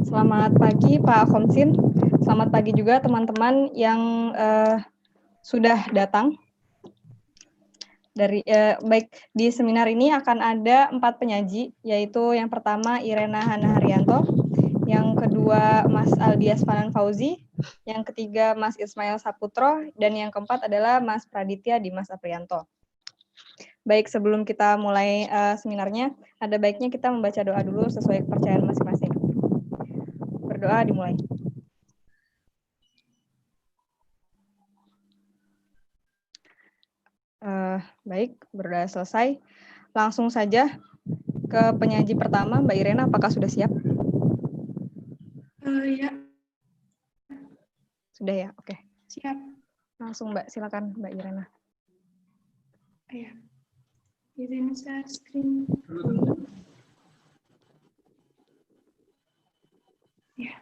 Selamat pagi Pak Komsin, selamat pagi juga teman-teman yang sudah datang. Baik, di seminar ini akan ada 4 penyaji, yaitu yang pertama Irena Hana Haryanto, yang kedua Mas Aldias Fanan Fauzi, yang ketiga Mas Ismail Saputro, dan yang keempat adalah Mas Praditya Dimas Aprianto. Baik, sebelum kita mulai seminarnya, ada baiknya kita membaca doa dulu sesuai kepercayaan masing-masing. Berdoa dimulai. Baik, berdoa selesai. Langsung saja ke penyaji pertama, Mbak Irena, apakah sudah siap? Ya. Sudah ya, oke. Siap. Langsung Mbak, silakan Mbak Irena. Ya. Izin share screen dulu. Ya.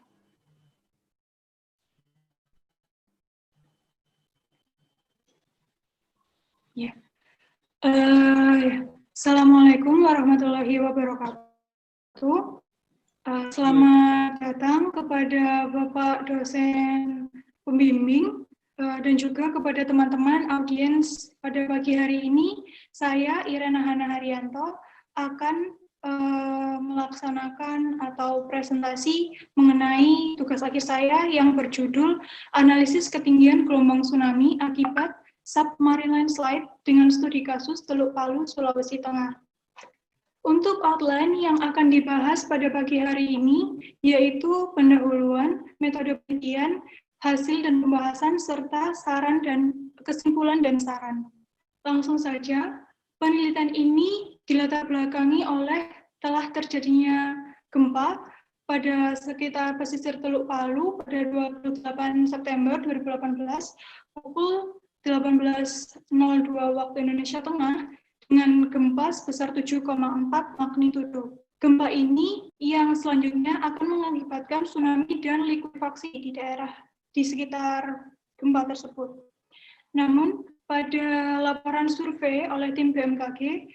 Ya. Assalamualaikum warahmatullahi wabarakatuh. Selamat datang kepada Bapak dosen pembimbing dan juga kepada teman-teman audiens pada pagi hari ini. Saya Irena Hana Haryanto akan melaksanakan atau presentasi mengenai tugas akhir saya yang berjudul Analisis Ketinggian Gelombang Tsunami Akibat Submarine Landslide dengan Studi Kasus Teluk Palu, Sulawesi Tengah. Untuk outline yang akan dibahas pada pagi hari ini, yaitu pendahuluan, metode penelitian, hasil dan pembahasan, serta saran dan kesimpulan dan saran. Langsung saja, penelitian ini dilatar belakangi oleh telah terjadinya gempa pada sekitar pesisir Teluk Palu pada 28 September 2018 pukul 18.02 waktu Indonesia Tengah dengan gempa sebesar 7,4 magnitudo. Gempa ini yang selanjutnya akan mengakibatkan tsunami dan likuifaksi di sekitar gempa tersebut. Namun, pada laporan survei oleh tim BMKG,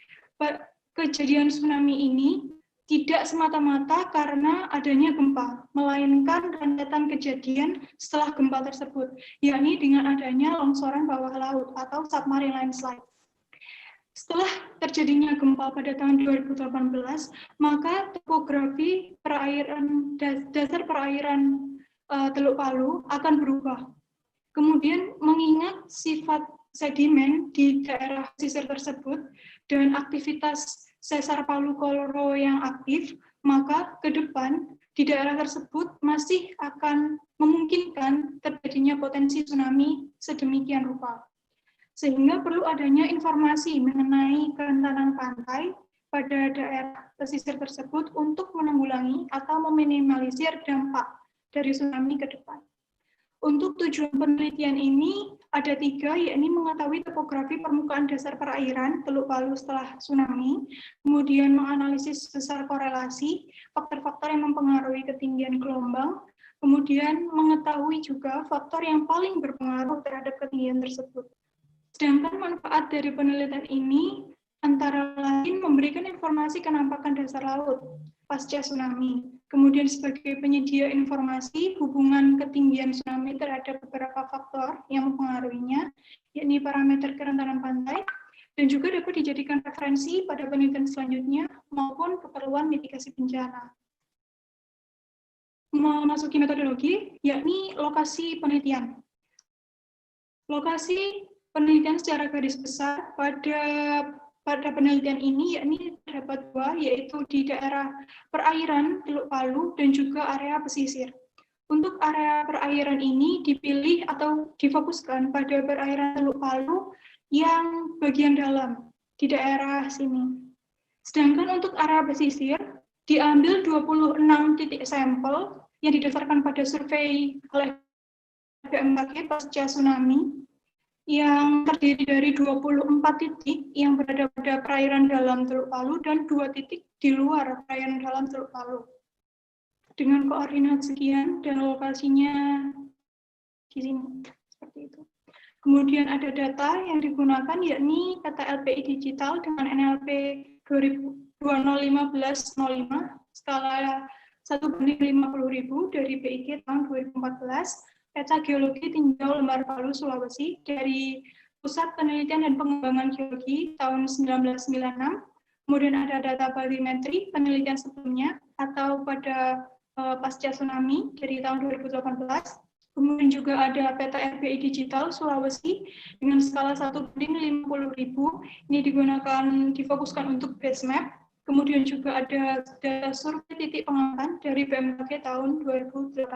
kejadian tsunami ini tidak semata-mata karena adanya gempa, melainkan rentetan kejadian setelah gempa tersebut, yakni dengan adanya longsoran bawah laut atau submarine landslide. Setelah terjadinya gempa pada tahun 2018, maka topografi dasar perairan Teluk Palu akan berubah. Kemudian mengingat sifat sedimen di daerah pesisir tersebut dan aktivitas sesar Palu Koro yang aktif, maka ke depan di daerah tersebut masih akan memungkinkan terjadinya potensi tsunami sedemikian rupa. Sehingga perlu adanya informasi mengenai kerentanan pantai pada daerah pesisir tersebut untuk menanggulangi atau meminimalisir dampak dari tsunami ke depan. Untuk tujuan penelitian ini ada 3, yakni mengetahui topografi permukaan dasar perairan Teluk Palu setelah tsunami, kemudian menganalisis besar korelasi, faktor-faktor yang mempengaruhi ketinggian gelombang, kemudian mengetahui juga faktor yang paling berpengaruh terhadap ketinggian tersebut. Sedangkan manfaat dari penelitian ini antara lain memberikan informasi kenampakan dasar laut pasca tsunami, kemudian sebagai penyedia informasi hubungan ketinggian tsunami terhadap beberapa faktor yang mempengaruhinya, yakni parameter kerentanan pantai, dan juga dapat dijadikan referensi pada penelitian selanjutnya maupun keperluan mitigasi bencana. Memasuki metodologi, yakni lokasi penelitian. Lokasi penelitian secara garis besar pada penelitian ini yakni terdapat 2, yaitu di daerah perairan Teluk Palu dan juga area pesisir. Untuk area perairan ini dipilih atau difokuskan pada perairan Teluk Palu yang bagian dalam di daerah sini. Sedangkan untuk area pesisir diambil 26 titik sampel yang didasarkan pada survei oleh BMKG pasca tsunami, yang terdiri dari 24 titik yang berada pada perairan dalam Teluk Palu dan 2 titik di luar perairan dalam Teluk Palu. Dengan koordinat sekian dan lokasinya di sini, seperti itu. Kemudian ada data yang digunakan yakni kata LPI digital dengan NLP 2015-05, skala 1:50.000 dari BIG tahun 2014, peta geologi tinjau lembar Palu Sulawesi dari Pusat Penelitian dan Pengembangan Geologi tahun 1996, kemudian ada data batimetri penelitian sebelumnya atau pada pasca tsunami dari tahun 2018, kemudian juga ada peta RBI digital Sulawesi dengan skala 1:50.000, ini difokuskan untuk base map. Kemudian juga ada data survei titik pengamatan dari BMKG tahun 2018.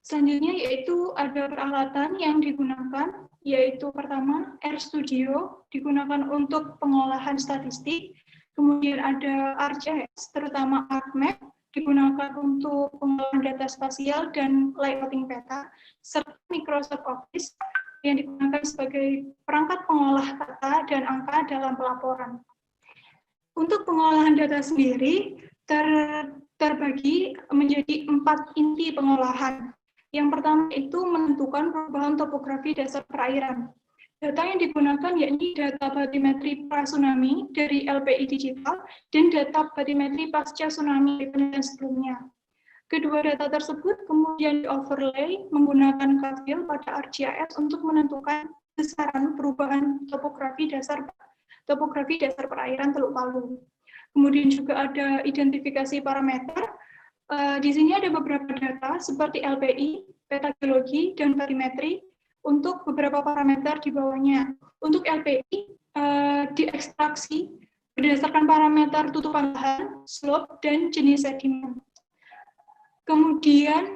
Selanjutnya yaitu ada peralatan yang digunakan, yaitu pertama RStudio digunakan untuk pengolahan statistik, kemudian ada ArcGIS terutama ArcMap digunakan untuk pengolahan data spasial dan layouting peta, serta Microsoft Office yang digunakan sebagai perangkat pengolah kata dan angka dalam pelaporan. Untuk pengolahan data sendiri terbagi menjadi 4 inti pengolahan. Yang pertama itu menentukan perubahan topografi dasar perairan. Data yang digunakan yakni data batimetri pra-tsunami dari LPI Digital dan data batimetri pasca tsunami penelitian sebelumnya. Kedua data tersebut kemudian di-overlay menggunakan kafil pada ArcGIS untuk menentukan besaran perubahan topografi dasar perairan Teluk Palu. Kemudian juga ada identifikasi parameter. Di sini ada beberapa data seperti LPI, peta geologi, dan batimetri untuk beberapa parameter di bawahnya. Untuk LPI, diekstraksi berdasarkan parameter tutupan lahan, slope, dan jenis sedimen. Kemudian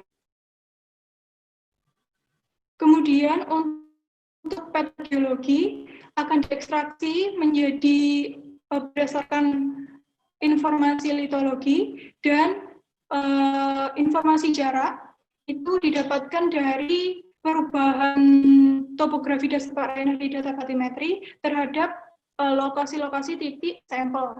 untuk peta geologi akan diekstraksi menjadi berdasarkan informasi litologi dan informasi jarak itu didapatkan dari perubahan topografi dasar perairan di data batimetri terhadap lokasi-lokasi titik sampel.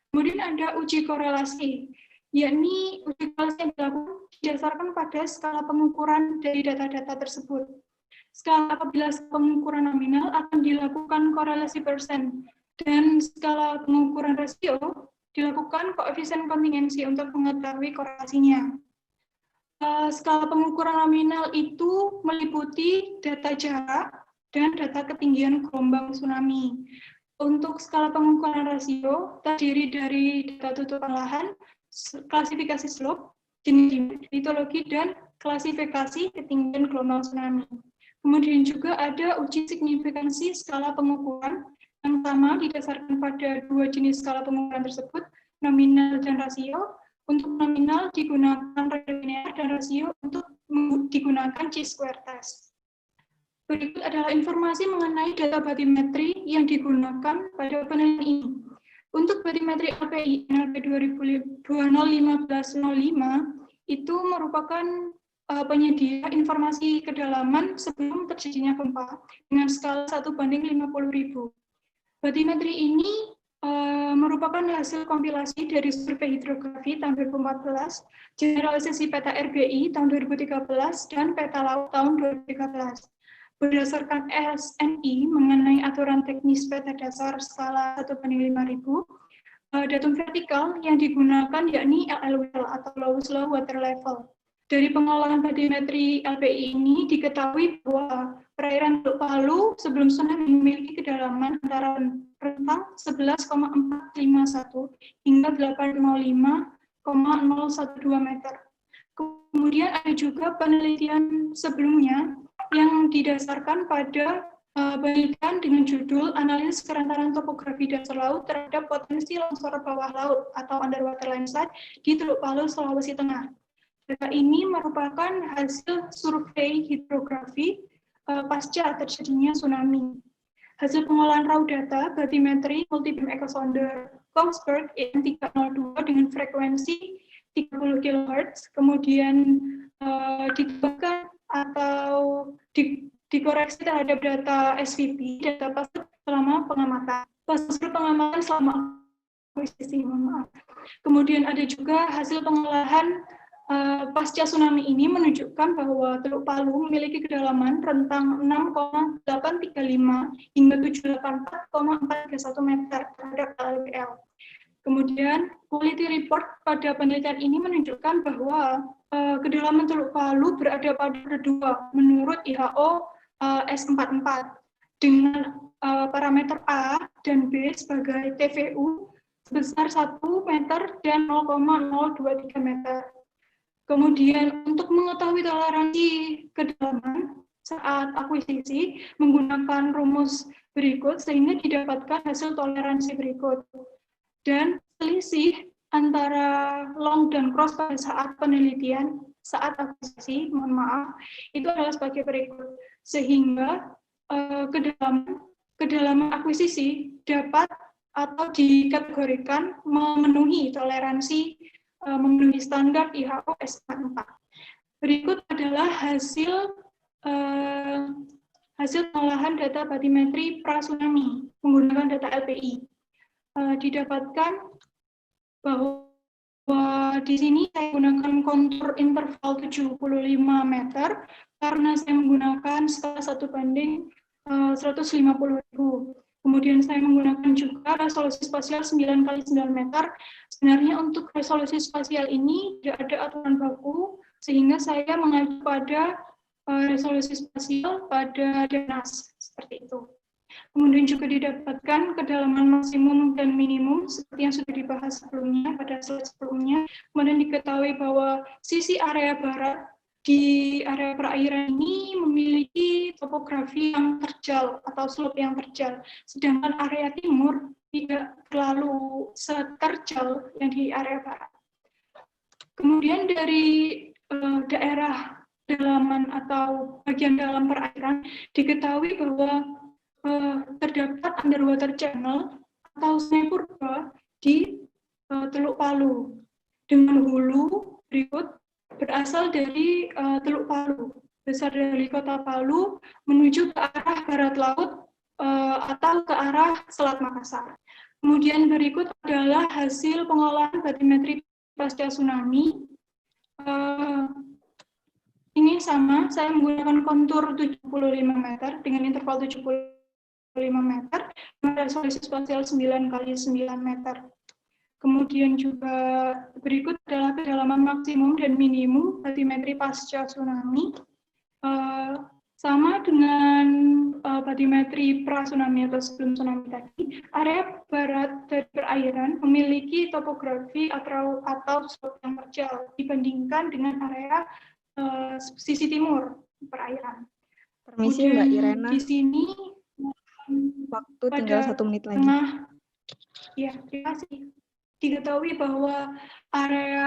Kemudian ada uji korelasi, yakni uji korelasi yang dilakukan didasarkan pada skala pengukuran dari data-data tersebut. Apabila pengukuran nominal akan dilakukan korelasi persen, dan skala pengukuran rasio dilakukan koefisien kontingensi untuk mengetahui korelasinya. Skala pengukuran nominal itu meliputi data jarak dan data ketinggian gelombang tsunami. Untuk skala pengukuran rasio terdiri dari data tutupan lahan, klasifikasi slope, jenis litologi, dan klasifikasi ketinggian gelombang tsunami. Kemudian juga ada uji signifikansi skala pengukuran yang sama didasarkan pada 2 jenis skala pengukuran tersebut, nominal dan rasio. Untuk nominal digunakan linear dan rasio untuk digunakan chi-square test. Berikut adalah informasi mengenai data batimetri yang digunakan pada penelitian ini. Untuk batimetri LPI NLP 2015-05 itu merupakan penyedia informasi kedalaman sebelum terjadinya gempa dengan skala 1:50.000. Batimetri ini merupakan hasil kompilasi dari survei hidrografi tahun 2014, generalisasi peta RBI tahun 2013, dan peta laut tahun 2013. Berdasarkan SNI mengenai aturan teknis peta dasar skala 1:5000, datum vertikal yang digunakan yakni LLWL atau Low Slow Water Level. Dari pengolahan batimetri LPI ini diketahui bahwa perairan Teluk Palu sebelum tsunami memiliki kedalaman antara rentang 11,451 hingga 805,012 meter. Kemudian ada juga penelitian sebelumnya yang didasarkan pada penelitian dengan judul Analisis Kerentanan Topografi Dasar Laut terhadap Potensi Longsor Bawah Laut atau Underwater Landslide di Teluk Palu, Sulawesi Tengah. Data ini merupakan hasil survei hidrografi pasca terjadinya tsunami. Hasil pengolahan raw data batimetri multi-beam echo sounder Kongsberg EM302 dengan frekuensi 30 kHz, kemudian dikembangkan atau dikoreksi terhadap data SVP, data pasca selama pengamatan. Pasca pengamatan selama akuisisi, kemudian ada juga hasil pengolahan pasca tsunami ini menunjukkan bahwa Teluk Palu memiliki kedalaman rentang 6,835 hingga 784,431 meter terhadap LLWL. Kemudian quality report pada penelitian ini menunjukkan bahwa kedalaman Teluk Palu berada pada kedua menurut WHO S44 dengan parameter A dan B sebagai TVU sebesar 1 meter dan 0,023 meter. Kemudian untuk mengetahui toleransi kedalaman saat akuisisi menggunakan rumus berikut sehingga didapatkan hasil toleransi berikut. Dan selisih antara long dan cross pada saat penelitian, saat akuisisi, mohon maaf, itu adalah sebagai berikut. Sehingga kedalaman akuisisi dapat atau dikategorikan memenuhi toleransi, memenuhi standar WHO S44. Berikut adalah hasil pengolahan data batimetri pra-tsunami menggunakan data LPI. Didapatkan bahwa di sini saya menggunakan kontur interval 75 meter karena saya menggunakan skala 1:150.000. Kemudian saya menggunakan juga resolusi spasial 9x9 meter. Sebenarnya untuk resolusi spasial ini tidak ada aturan baku, sehingga saya mengacu pada resolusi spasial pada DANAS, seperti itu. Kemudian juga didapatkan kedalaman maksimum dan minimum seperti yang sudah dibahas sebelumnya pada slide sebelumnya. Kemudian diketahui bahwa sisi area barat di area perairan ini memiliki topografi yang terjal atau slope yang terjal, sedangkan area timur tidak terlalu seterjal yang di area barat. Kemudian dari daerah dalaman atau bagian dalam perairan diketahui bahwa terdapat underwater channel atau sungai purba di Teluk Palu dengan hulu berikut berasal dari Teluk Palu, besar dari kota Palu menuju ke arah barat laut atau ke arah Selat Makassar. Kemudian berikut adalah hasil pengolahan batimetri pasca tsunami. Ini sama, saya menggunakan kontur 75 meter dengan interval 75 meter dengan resolusi spasial 9x9 meter. Kemudian juga berikut adalah kedalaman maksimum dan minimum batimetri pasca tsunami. Sama dengan batimetri pra-tsunami atau sebelum tsunami tadi, area barat dari perairan memiliki topografi atau slope yang terjal dibandingkan dengan area sisi timur perairan. Permisi Kemudian Mbak Irena. Di sini waktu tinggal 1 menit lagi. Ya, terima kasih. Diketahui bahwa area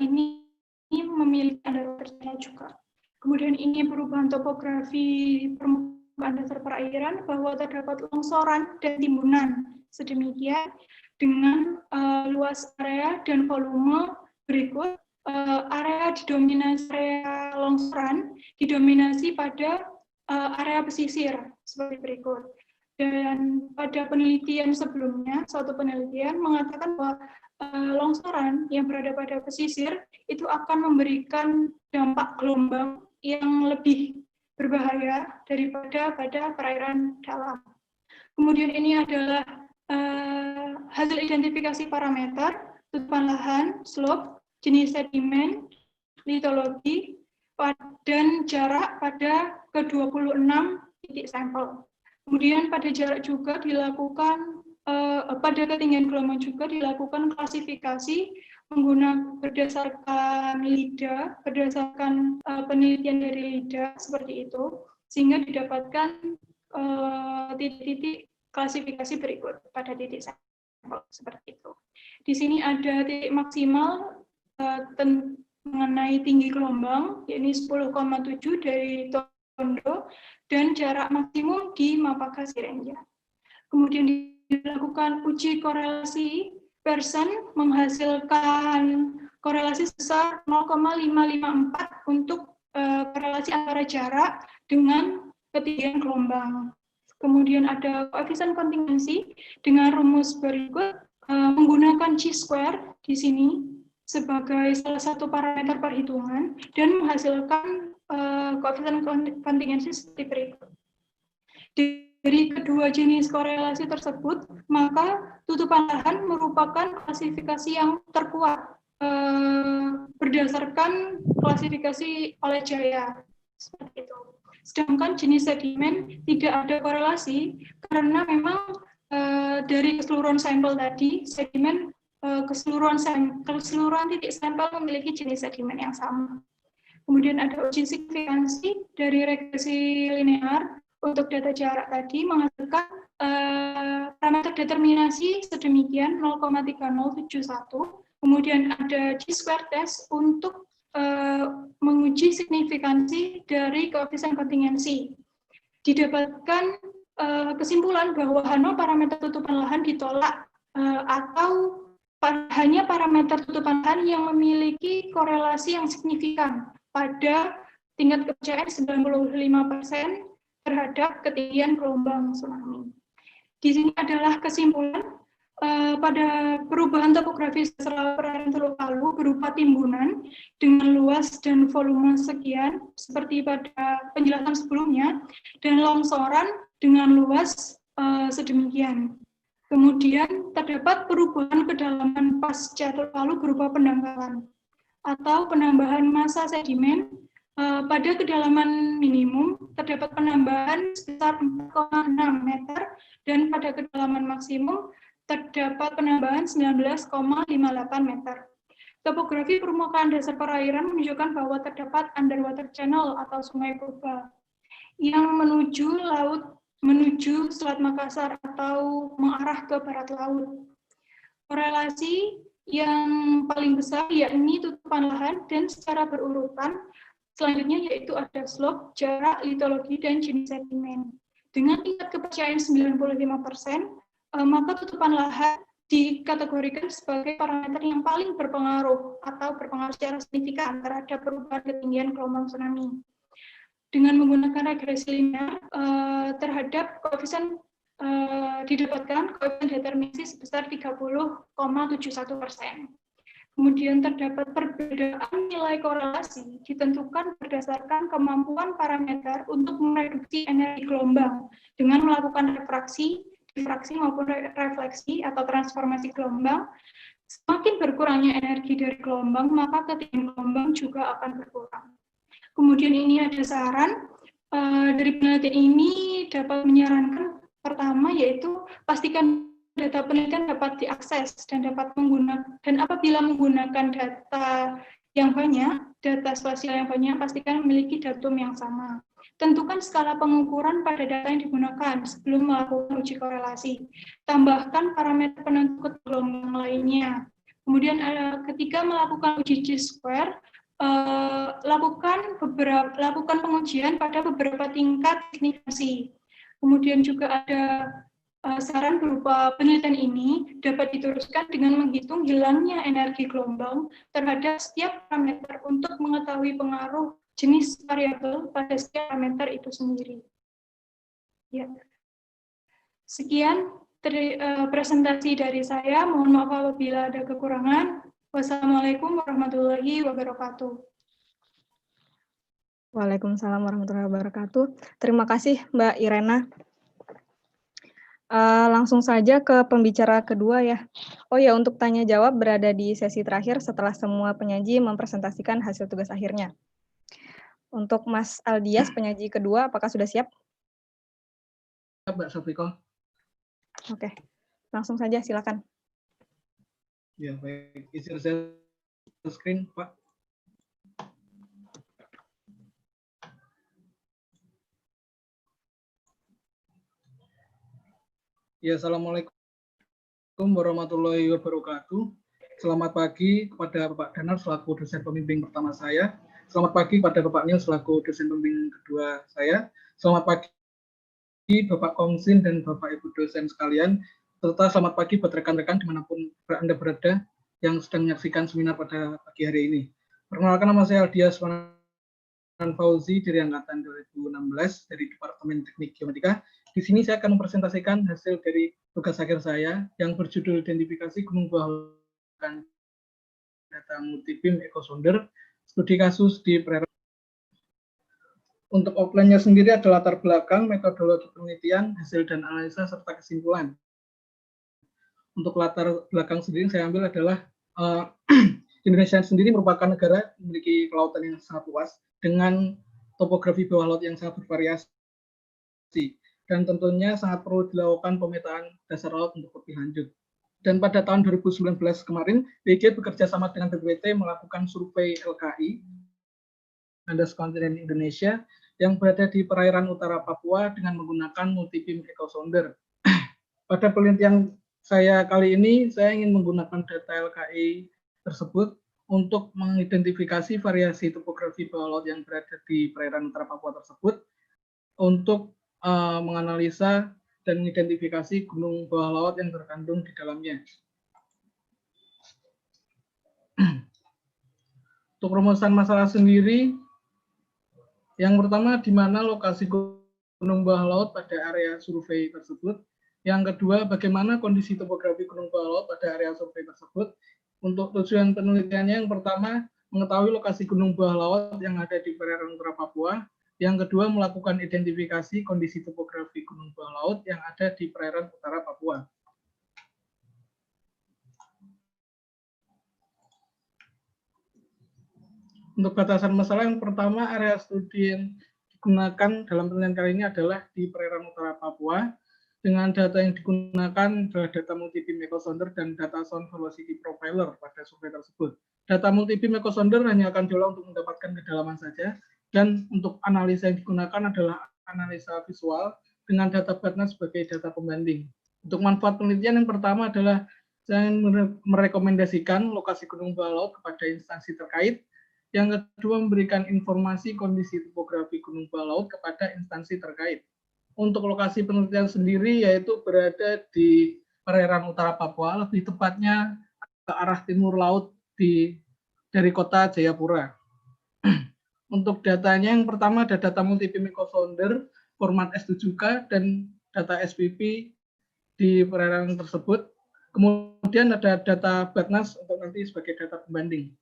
ini memiliki underwater channel juga. Kemudian ini perubahan topografi permukaan dasar perairan bahwa terdapat longsoran dan timbunan sedemikian dengan luas area dan volume berikut. Area longsoran didominasi pada area pesisir seperti berikut. Dan pada penelitian sebelumnya, suatu penelitian mengatakan bahwa longsoran yang berada pada pesisir itu akan memberikan dampak gelombang yang lebih berbahaya daripada pada perairan dalam. Kemudian ini adalah hasil identifikasi parameter, tutupan lahan, slope, jenis sedimen, litologi, dan jarak pada ke-26 titik sampel. Kemudian pada jarak juga dilakukan, pada ketinggian gelombang juga dilakukan klasifikasi menggunakan berdasarkan LIDA, berdasarkan penelitian dari LIDA seperti itu, sehingga didapatkan titik-titik klasifikasi berikut pada titik sampel seperti itu. Di sini ada titik maksimal mengenai tinggi gelombang, yakni 10,7 dari Tondo, dan jarak maksimum di Mapaka Sirenja. Kemudian dilakukan uji korelasi, Pearson menghasilkan korelasi sebesar 0,554 untuk korelasi antara jarak dengan ketinggian gelombang. Kemudian ada koefisien kontingensi dengan rumus berikut menggunakan chi-square di sini sebagai salah satu parameter perhitungan dan menghasilkan koefisien kontingensi seperti berikut. dari kedua jenis korelasi tersebut, maka tutupan lahan merupakan klasifikasi yang terkuat berdasarkan klasifikasi oleh Jaya. Seperti itu. Sedangkan jenis sedimen tidak ada korelasi karena memang dari keseluruhan sampel tadi, sedimen keseluruhan titik sampel memiliki jenis sedimen yang sama. Kemudian ada uji signifikansi dari regresi linear untuk data jarak tadi menghasilkan parameter determinasi sedemikian 0,3071. Kemudian ada G-square test untuk menguji signifikansi dari koefisien kontingensi. Didapatkan kesimpulan bahwa hanya parameter tutupan lahan ditolak atau hanya parameter tutupan lahan yang memiliki korelasi yang signifikan pada tingkat kepercayaan 95% terhadap ketinggian gelombang tsunami. Di sini adalah kesimpulan pada perubahan topografi setelah perairan Teluk Palu berupa timbunan dengan luas dan volume sekian seperti pada penjelasan sebelumnya, dan longsoran dengan luas sedemikian. Kemudian terdapat perubahan kedalaman pasca Teluk Palu berupa pendangkalan atau penambahan massa sedimen. Pada kedalaman minimum terdapat penambahan sebesar 4,6 meter dan pada kedalaman maksimum terdapat penambahan 19,58 meter. Topografi permukaan dasar perairan menunjukkan bahwa terdapat underwater channel atau sungai purba yang menuju Selat Makassar atau mengarah ke barat laut. Korelasi yang paling besar yakni tutupan lahan dan secara berurutan. Selanjutnya yaitu ada slope, jarak, litologi, dan jenis sedimen. Dengan tingkat kepercayaan 95%, maka tutupan lahan dikategorikan sebagai parameter yang paling berpengaruh atau berpengaruh secara signifikan terhadap perubahan ketinggian gelombang tsunami. Dengan menggunakan regresi linear terhadap koefisien didapatkan koefisien determinasi sebesar 30,71%. Kemudian terdapat perbedaan nilai korelasi ditentukan berdasarkan kemampuan parameter untuk mereduksi energi gelombang dengan melakukan refraksi, difraksi maupun refleksi atau transformasi gelombang. Semakin berkurangnya energi dari gelombang, maka ketinggian gelombang juga akan berkurang. Kemudian ini ada saran dari penelitian ini dapat menyarankan pertama yaitu pastikan data penelitian dapat diakses dan dapat menggunakan, dan apabila menggunakan data yang banyak, data spasial yang banyak, pastikan memiliki datum yang sama. Tentukan skala pengukuran pada data yang digunakan sebelum melakukan uji korelasi. Tambahkan parameter penentu gelombang lainnya. Kemudian ketika melakukan uji G-square, lakukan pengujian pada beberapa tingkat signifikansi. Kemudian juga ada saran berupa penelitian ini dapat diteruskan dengan menghitung hilangnya energi gelombang terhadap setiap parameter untuk mengetahui pengaruh jenis variabel pada setiap parameter itu sendiri. Ya. Sekian presentasi dari saya. Mohon maaf apabila ada kekurangan. Wassalamualaikum warahmatullahi wabarakatuh. Waalaikumsalam warahmatullahi wabarakatuh. Terima kasih Mbak Irena. Langsung saja ke pembicara kedua ya. Oh ya, untuk tanya jawab berada di sesi terakhir setelah semua penyaji mempresentasikan hasil tugas akhirnya. Untuk Mas Aldias, penyaji kedua, apakah sudah siap? Mbak Sofiko. Oke, langsung saja silakan. Ya, baik. Izin share screen, Pak. Ya, Assalamualaikum warahmatullahi wabarakatuh. Selamat pagi kepada Bapak Danar selaku dosen pembimbing pertama saya. Selamat pagi kepada Bapak Nil selaku dosen pembimbing kedua saya. Selamat pagi Bapak Kongsin dan Bapak Ibu dosen sekalian. Serta selamat pagi buat rekan-rekan dimanapun Anda berada yang sedang menyaksikan seminar pada pagi hari ini. Perkenalkan, nama saya Aldias Fauzi dari angkatan 2016 dari Departemen Teknik Geomatika. Di sini saya akan mempresentasikan hasil dari tugas akhir saya yang berjudul identifikasi gunung buahan data multi beam echo sounder, studi kasus di perairan. Untuk outline-nya sendiri ada latar belakang, metodologi penelitian, hasil dan analisa, serta kesimpulan. Untuk latar belakang sendiri saya ambil adalah Indonesia sendiri merupakan negara memiliki kelautan yang sangat luas dengan topografi bawah laut yang sangat bervariasi. Dan tentunya sangat perlu dilakukan pemetaan dasar laut untuk lebih lanjut. Dan pada tahun 2019 kemarin, BG bekerja sama dengan BPPT melakukan survei LKI, landas kontinen Indonesia, yang berada di perairan utara Papua dengan menggunakan multi-beam echo sounder. Pada penelitian saya kali ini, saya ingin menggunakan data LKI tersebut untuk mengidentifikasi variasi topografi bawah laut yang berada di perairan utara Papua tersebut, untuk menganalisa dan mengidentifikasi gunung bawah laut yang terkandung di dalamnya. Untuk rumusan masalah sendiri, yang pertama, di mana lokasi gunung bawah laut pada area survei tersebut. Yang kedua, bagaimana kondisi topografi gunung bawah laut pada area survei tersebut. Untuk tujuan penelitiannya, yang pertama, mengetahui lokasi gunung bawah laut yang ada di perairan utara Papua. Yang kedua, melakukan identifikasi kondisi topografi gunung bawah laut yang ada di perairan utara Papua. Untuk batasan masalah yang pertama, area studi yang digunakan dalam penelitian kali ini adalah di perairan utara Papua. Dengan data yang digunakan adalah data multi-beam echo sounder dan data sound velocity profiler pada survei tersebut. Data multi-beam echo sounder hanya akan diolah untuk mendapatkan kedalaman saja, dan untuk analisa yang digunakan adalah analisa visual dengan data BATNAS sebagai data pembanding. Untuk manfaat penelitian yang pertama adalah saya merekomendasikan lokasi gunung bawah laut kepada instansi terkait. Yang kedua, memberikan informasi kondisi topografi gunung bawah laut kepada instansi terkait. Untuk lokasi penelitian sendiri yaitu berada di perairan utara Papua, lebih tepatnya ke arah timur laut dari kota Jayapura. Untuk datanya yang pertama ada data multi-beam echo sounder format S7K dan data SPP di perairan tersebut. Kemudian ada data BATNAS untuk nanti sebagai data pembanding.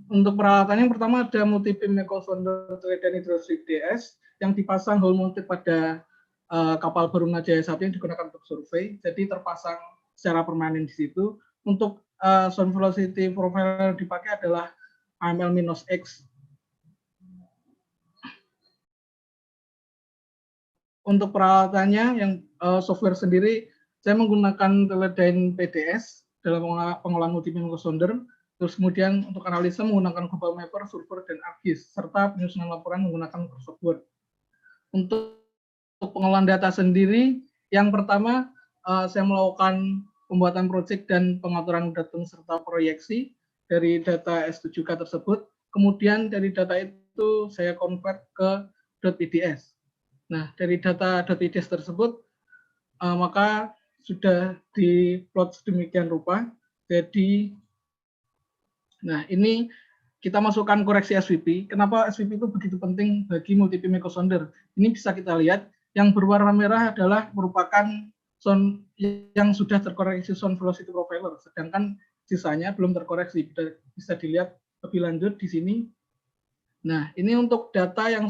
Untuk peralatannya yang pertama ada multi-beam echo sounder Trident Hydrostrip DS yang dipasang whole mounted pada kapal Baruna Jaya 1 yang digunakan untuk survei. Jadi terpasang secara permanen di situ. Untuk sound velocity profiler yang dipakai adalah AML-X. Untuk peralatannya yang software sendiri, saya menggunakan Teledyne PDS dalam pengolahan multi-beam echo sounder. Terus kemudian untuk analisa menggunakan Global Mapper, Surfer, dan ArcGIS, serta penyusunan laporan menggunakan Microsoft Word. Untuk pengolahan data sendiri, yang pertama saya melakukan pembuatan proyek dan pengaturan datum serta proyeksi dari data S7K tersebut. Kemudian dari data itu saya convert ke .pds. Nah, dari data .pds tersebut, maka sudah diplot sedemikian rupa. Jadi, nah, ini kita masukkan koreksi SVP. Kenapa SVP itu begitu penting bagi multi-beam echo sounder? Ini bisa kita lihat, yang berwarna merah adalah merupakan sound yang sudah terkoreksi sound velocity profiler, sedangkan sisanya belum terkoreksi. Bisa dilihat lebih lanjut di sini. Nah, ini untuk data yang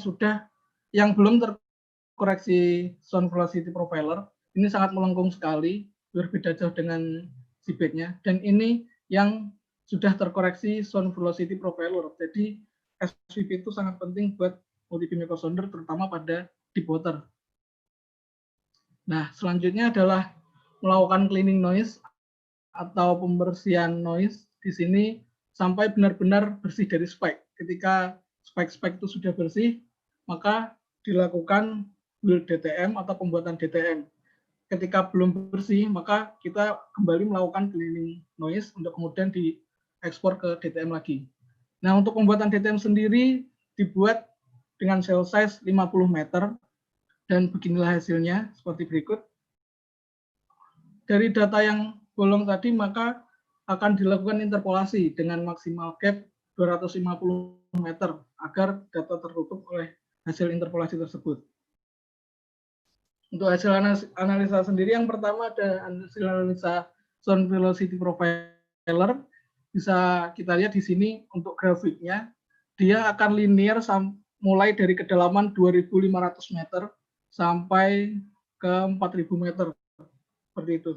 belum terkoreksi sound velocity profiler, ini sangat melengkung sekali, berbeda jauh dengan seabed-nya. Dan ini yang sudah terkoreksi sound velocity profiler. Jadi SVP itu sangat penting buat multi-beam echo sounder, terutama pada deep water. Nah, selanjutnya adalah melakukan cleaning noise atau pembersihan noise di sini sampai benar-benar bersih dari spike. Ketika spike-spike itu sudah bersih, maka dilakukan build DTM atau pembuatan DTM. Ketika belum bersih, maka kita kembali melakukan cleaning noise untuk kemudian diekspor ke DTM lagi. Nah, untuk pembuatan DTM sendiri dibuat dengan cell size 50 meter, dan beginilah hasilnya seperti berikut. Dari data yang bolong tadi, maka akan dilakukan interpolasi dengan maksimal gap 250 meter agar data tertutup oleh hasil interpolasi tersebut. Untuk hasil analisa sendiri, yang pertama ada hasil analisa sound velocity profiler. Bisa kita lihat di sini untuk grafiknya. dia akan linear mulai dari kedalaman 2.500 meter sampai ke 4.000 meter, seperti itu.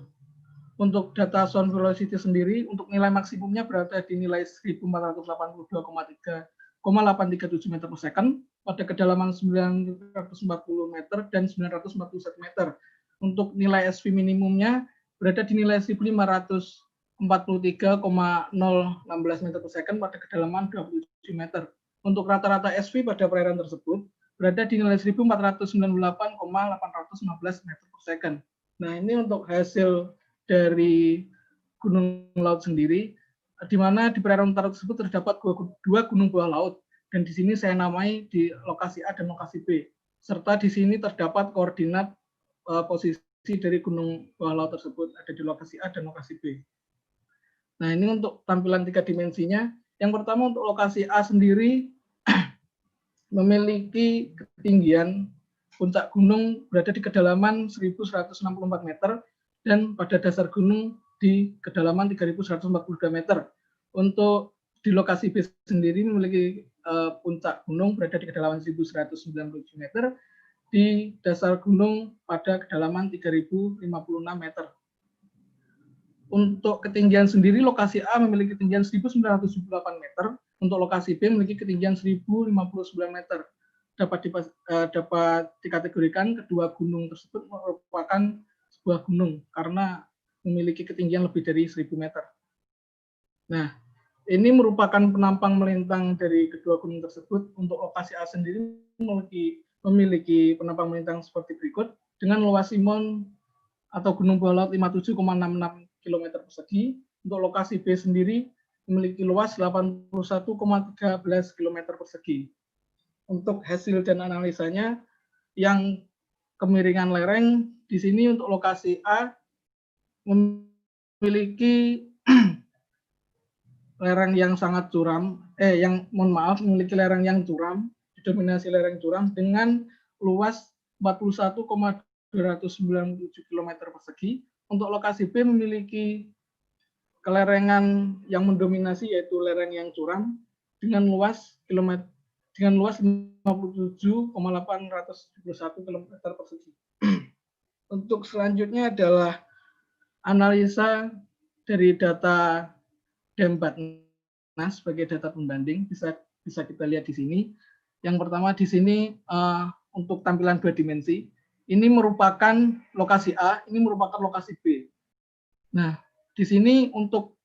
Untuk data sound velocity sendiri, untuk nilai maksimumnya berada di nilai 1482,8337 meter per second pada kedalaman 940 meter dan 941 meter. Untuk nilai SV minimumnya berada di nilai 1543,016 meter per second pada kedalaman 27 meter. Untuk rata-rata SV pada perairan tersebut berada di nilai 1498,815 meter per second. Nah, ini untuk hasil dari gunung laut sendiri, di mana di perairan utara tersebut terdapat dua gunung bawah laut, dan di sini saya namai di lokasi A dan lokasi B, serta di sini terdapat koordinat posisi dari gunung bawah laut tersebut ada di lokasi A dan lokasi B. Nah, ini untuk tampilan 3 dimensinya. Yang pertama untuk lokasi A sendiri memiliki ketinggian puncak gunung berada di kedalaman 1.164 meter dan pada dasar gunung di kedalaman 3.142 meter. Untuk di lokasi B sendiri memiliki puncak gunung berada di kedalaman 1.197 meter, di dasar gunung pada kedalaman 3.056 meter. Untuk ketinggian sendiri, lokasi A memiliki ketinggian 1.978 meter, untuk lokasi B memiliki ketinggian 1.059 meter. Dapat dikategorikan kedua gunung tersebut merupakan sebuah gunung karena memiliki ketinggian lebih dari 1.000 meter. Nah, ini merupakan penampang melintang dari kedua gunung tersebut. Untuk lokasi A sendiri memiliki penampang melintang seperti berikut, dengan luas simon atau gunung bawah laut 57,66 km persegi. Untuk lokasi B sendiri memiliki luas 81,13 km persegi. Untuk hasil dan analisanya, yang kemiringan lereng di sini untuk lokasi A memiliki lereng yang sangat curam, memiliki lereng yang curam, didominasi lereng curam dengan luas 41,297 km persegi. Untuk lokasi B memiliki kelerengan yang mendominasi yaitu lereng yang curam dengan luas 57,871 km persegi. Untuk selanjutnya adalah analisa dari data Dembatnas sebagai data pembanding, bisa kita lihat di sini. Yang pertama di sini untuk tampilan 2 dimensi, ini merupakan lokasi A, ini merupakan lokasi B. Nah, di sini untuk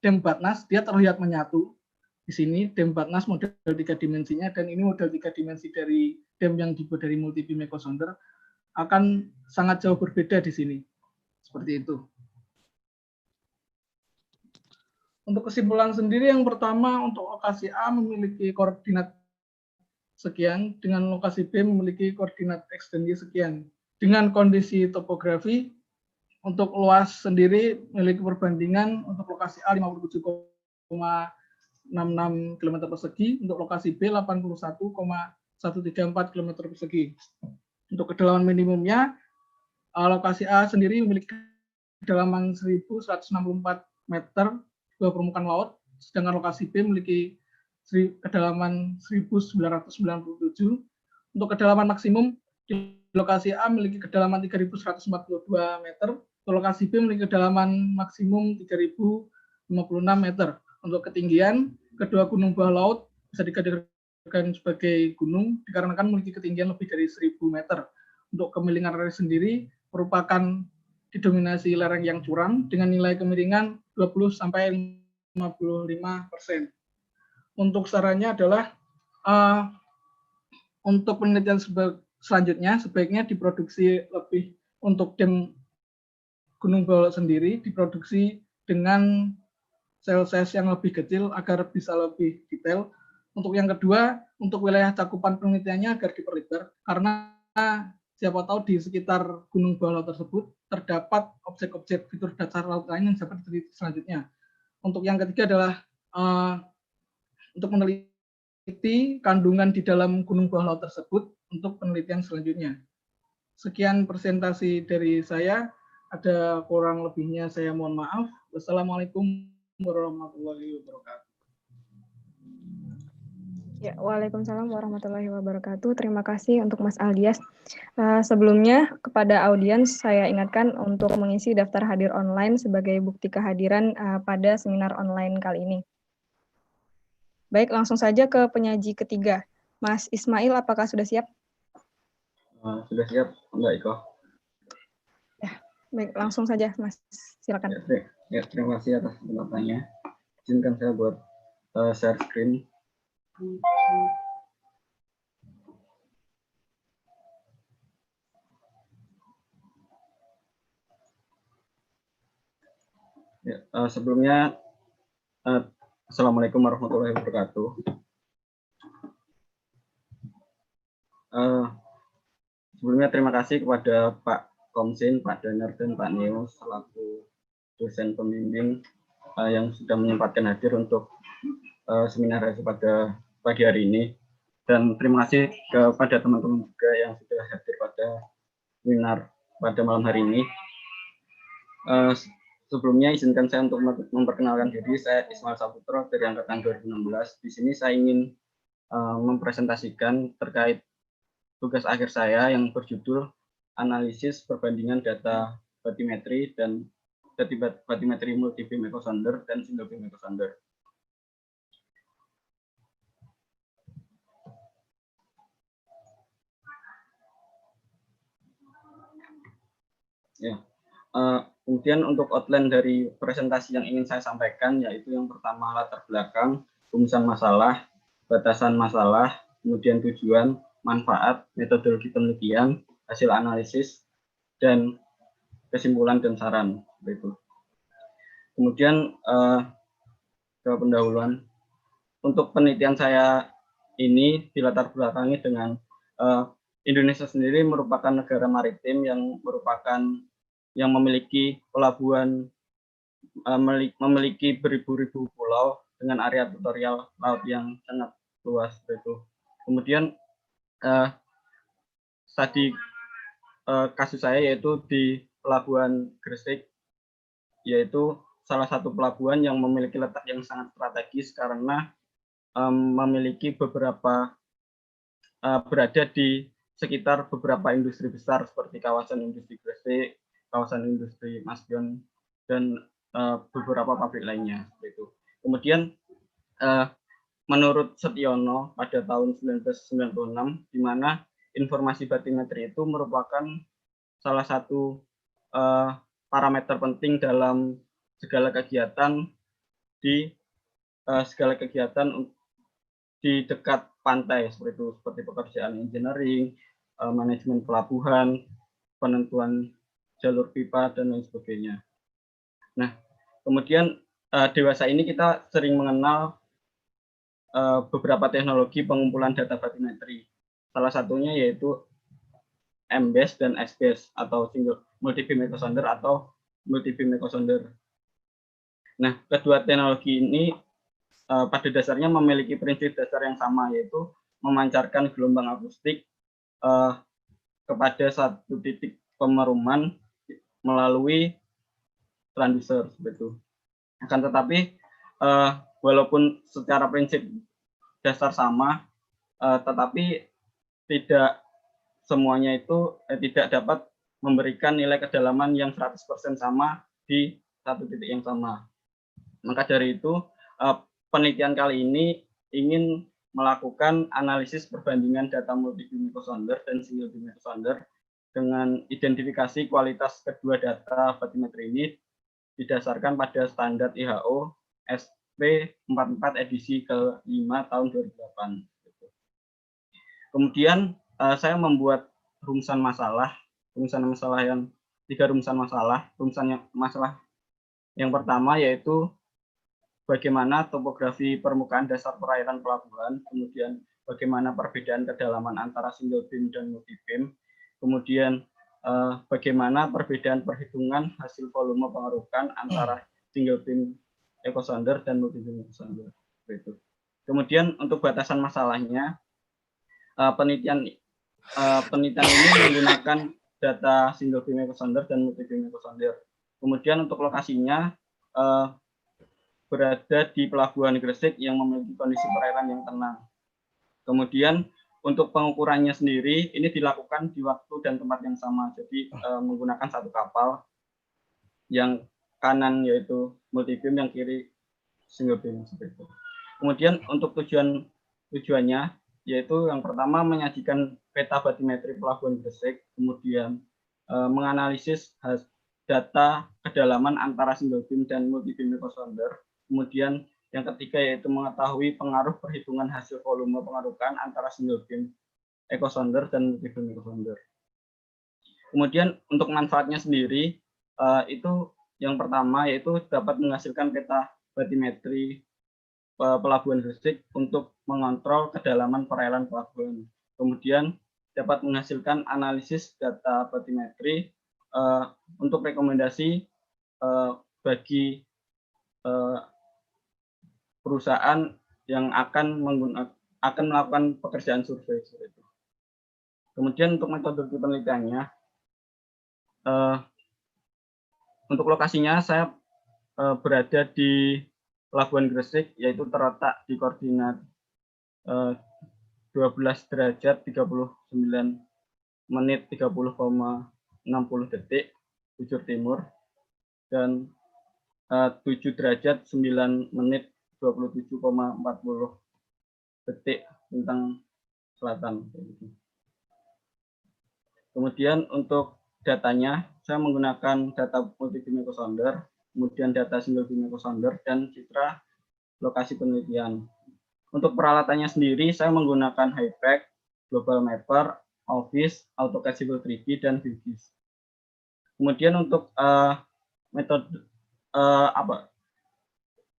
Dembatnas dia terlihat menyatu. Di sini Dembatnas model 3 dimensinya, dan ini model 3 dimensi dari Dem yang dibuat dari multi beam echo sounder akan sangat jauh berbeda di sini. Seperti itu. Untuk kesimpulan sendiri, yang pertama untuk lokasi A memiliki koordinat sekian, dengan lokasi B memiliki koordinat X dan Y sekian. Dengan kondisi topografi, untuk luas sendiri memiliki perbandingan untuk lokasi A 57,66 km persegi, untuk lokasi B 81,134 km persegi. Untuk kedalaman minimumnya, lokasi A sendiri memiliki kedalaman 1.164 meter bawah permukaan laut, sedangkan lokasi B memiliki kedalaman 1.997. Untuk kedalaman maksimum di lokasi A memiliki kedalaman 3.142 meter, untuk lokasi B memiliki kedalaman maksimum 3.056 meter. Untuk ketinggian, kedua gunung bawah laut bisa dikategorikan sebagai gunung dikarenakan memiliki ketinggian lebih dari 1.000 meter. Untuk kemiringan lereng sendiri merupakan didominasi lereng yang curam dengan nilai kemiringan 20-55%. Untuk sarannya adalah untuk penelitian selanjutnya sebaiknya diproduksi lebih untuk Dem Gunung Bawah sendiri diproduksi dengan sel size yang lebih kecil agar bisa lebih detail. Untuk yang kedua, untuk wilayah cakupan penelitiannya agar diperlebar karena siapa tahu di sekitar gunung bawah laut tersebut terdapat objek-objek fitur dasar laut lain yang dapat diteliti selanjutnya. Untuk yang ketiga adalah untuk meneliti kandungan di dalam gunung bawah laut tersebut untuk penelitian selanjutnya. Sekian presentasi dari saya. Ada kurang lebihnya saya mohon maaf. Wassalamualaikum warahmatullahi wabarakatuh. Ya, Waalaikumsalam warahmatullahi wabarakatuh. Terima kasih untuk Mas Aldias. Sebelumnya, kepada audiens saya ingatkan untuk mengisi daftar hadir online sebagai bukti kehadiran pada seminar online kali ini. Baik, langsung saja ke penyaji ketiga. Mas Ismail, apakah sudah siap? Sudah siap, Mbak Iko. Ya, baik, langsung saja, Mas. Silakan. Ya, terima kasih atas kesempatannya. Izinkan saya buat share screen. Ya, sebelumnya, Assalamualaikum warahmatullahi wabarakatuh. Sebelumnya terima kasih kepada Pak Komsin, Pak Danar, dan Pak Neo selaku dosen pembimbing yang sudah menyempatkan hadir untuk seminar pada pagi hari ini. Dan terima kasih kepada teman-teman juga yang sudah hadir pada seminar pada malam hari ini. Sebelumnya izinkan saya untuk memperkenalkan diri. Saya Ismail Saputro dari angkatan 2016. Di sini saya ingin mempresentasikan terkait tugas akhir saya yang berjudul analisis perbandingan data batimetri dan batimetri multi-beam echo sounder dan single beam echo sounder. Ya. Kemudian untuk outline dari presentasi yang ingin saya sampaikan, yaitu yang pertama latar belakang, rumusan masalah, batasan masalah, kemudian tujuan, manfaat, metodologi penelitian, hasil analisis, dan kesimpulan dan saran. Begitu. Kemudian ke pendahuluan. Untuk penelitian saya ini dilatar belakangi dengan Indonesia sendiri merupakan negara maritim yang memiliki pelabuhan, memiliki beribu-ribu pulau dengan area teritorial laut yang sangat luas. Begitu. Kemudian tadi kasus saya yaitu di Pelabuhan Gresik, yaitu salah satu pelabuhan yang memiliki letak yang sangat strategis karena memiliki beberapa berada di sekitar beberapa industri besar seperti kawasan industri Gresik, kawasan industri Maspion, dan beberapa pabrik lainnya. Gitu. Kemudian menurut Setiono pada tahun 1996, di mana informasi batimetri itu merupakan salah satu parameter penting dalam segala kegiatan di dekat pantai seperti pekerjaan engineering, manajemen pelabuhan, penentuan jalur pipa dan lain sebagainya. Nah, kemudian dewasa ini kita sering mengenal beberapa teknologi pengumpulan data batimetri. Salah satunya yaitu MBASE dan XBASE atau single multi-beam echo sounder atau multi-beam echo sounder. Nah, kedua teknologi ini pada dasarnya memiliki prinsip dasar yang sama, yaitu memancarkan gelombang akustik kepada satu titik pemeruman melalui transducer. Begitu. Akan tetapi walaupun secara prinsip dasar sama, tetapi tidak semuanya itu tidak dapat memberikan nilai kedalaman yang 100% sama di satu titik yang sama. Maka dari itu, penelitian kali ini ingin melakukan analisis perbandingan data multi-beam echo sounder dan single beam echo sounder dengan identifikasi kualitas kedua data batimetri ini didasarkan pada standar IHO SP44 edisi ke-5 tahun 2008. Kemudian saya membuat rumusan masalah yang tiga rumusan masalah. Masalah yang pertama yaitu bagaimana topografi permukaan dasar perairan pelabuhan, kemudian bagaimana perbedaan kedalaman antara single beam dan multi beam, kemudian bagaimana perbedaan perhitungan hasil volume pengerukan antara single beam echo sounder dan multi beam echo sounder. Begitu. Kemudian untuk batasan masalahnya, penelitian ini menggunakan data single beam echo sounder dan multi beam echo sounder. Kemudian untuk lokasinya berada di Pelabuhan Gresik yang memiliki kondisi perairan yang tenang. Kemudian untuk pengukurannya sendiri ini dilakukan di waktu dan tempat yang sama. Jadi menggunakan satu kapal, yang kanan yaitu multi beam, yang kiri single beam seperti itu. Kemudian untuk tujuannya yaitu yang pertama menyajikan peta batimetri pelabuhan Gresik, kemudian menganalisis data kedalaman antara single beam dan multi beam echo sounder. Kemudian yang ketiga yaitu mengetahui pengaruh perhitungan hasil volume pengarukan antara single beam echo sounder dan multi beam echo sounder. Kemudian untuk manfaatnya sendiri itu yang pertama yaitu dapat menghasilkan peta batimetri pelabuhan Gresik untuk mengontrol kedalaman perairan pelabuhan. Kemudian dapat menghasilkan analisis data batimetri untuk rekomendasi bagi perusahaan yang akan melakukan pekerjaan survei. Kemudian untuk metode penelitiannya, untuk lokasinya saya berada di Pelabuhan Gresik, yaitu terletak di koordinat 12 derajat 39 menit 30,60 detik bujur timur, dan 7 derajat 9 menit 27,40 detik tentang selatan. Kemudian untuk datanya, saya menggunakan data multi beam echo sounder, kemudian data single beam echo sounder, dan citra lokasi penelitian. Untuk peralatannya sendiri, saya menggunakan HYPACK, Global Mapper, Office, AutoCAD Civil 3D, dan QGIS. Kemudian untuk metode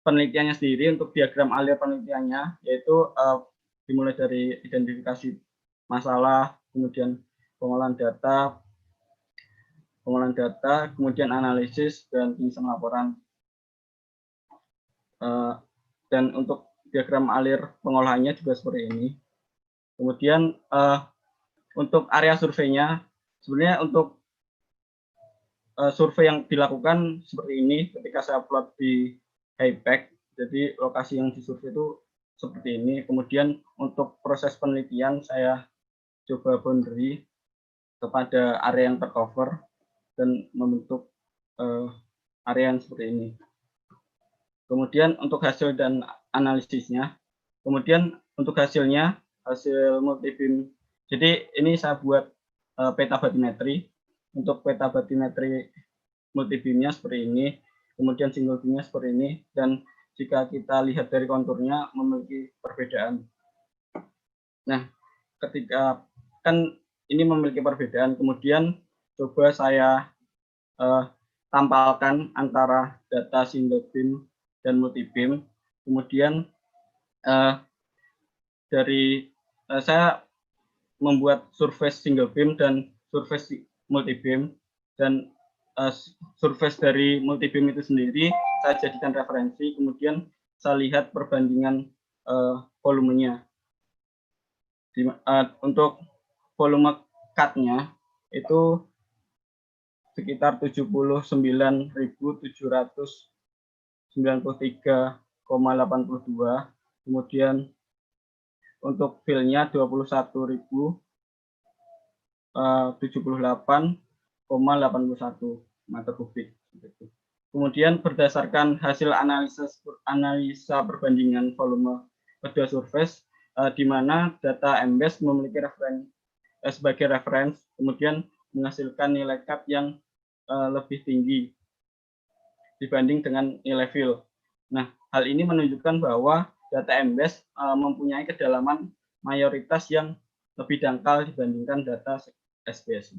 penelitiannya sendiri, untuk diagram alir penelitiannya, yaitu dimulai dari identifikasi masalah, kemudian pengolahan data, kemudian analisis, dan penyusunan laporan. Dan untuk diagram alir pengolahannya juga seperti ini. Kemudian untuk area surveinya, sebenarnya untuk survei yang dilakukan seperti ini ketika saya upload di HYPACK. Jadi lokasi yang disurvei itu seperti ini. Kemudian untuk proses penelitian saya coba boundary kepada area yang tercover dan membentuk area yang seperti ini. Kemudian untuk hasil dan analisisnya, kemudian untuk hasilnya, hasil multi beam. Jadi ini saya buat peta batimetri. Untuk peta batimetri multi beamnya seperti ini, kemudian single beamnya seperti ini, dan jika kita lihat dari konturnya memiliki perbedaan. Nah, ketika kan ini memiliki perbedaan, kemudian coba saya tampalkan antara data single beam dan multi beam. Kemudian saya membuat surface single beam dan surface multi beam, dan surface dari multi beam itu sendiri saya jadikan referensi. Kemudian saya lihat perbandingan volumenya. Untuk volume cut-nya itu sekitar 79.793,82. Kemudian untuk fill-nya 21.078,81 meter kubik. Kemudian berdasarkan hasil analisa perbandingan volume kedua surface, di mana data MBAS memiliki sebagai referensi, kemudian menghasilkan nilai cut yang lebih tinggi dibanding dengan nilai fill. Nah, hal ini menunjukkan bahwa data MBAS mempunyai kedalaman mayoritas yang lebih dangkal dibandingkan data SBS.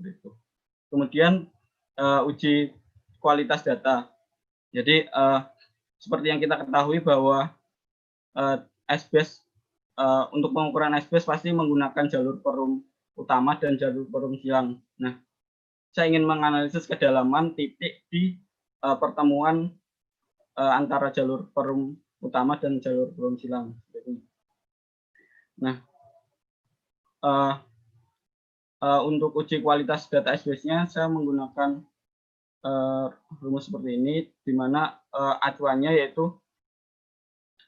Kemudian uji kualitas data. Jadi seperti yang kita ketahui bahwa SBS untuk pengukuran SBS pasti menggunakan jalur perum utama dan jalur perum silang. Nah, saya ingin menganalisis kedalaman titik di pertemuan antara jalur perum utama dan jalur perum silang. Nah, untuk uji kualitas data SBS-nya saya menggunakan rumus seperti ini, di mana acuannya yaitu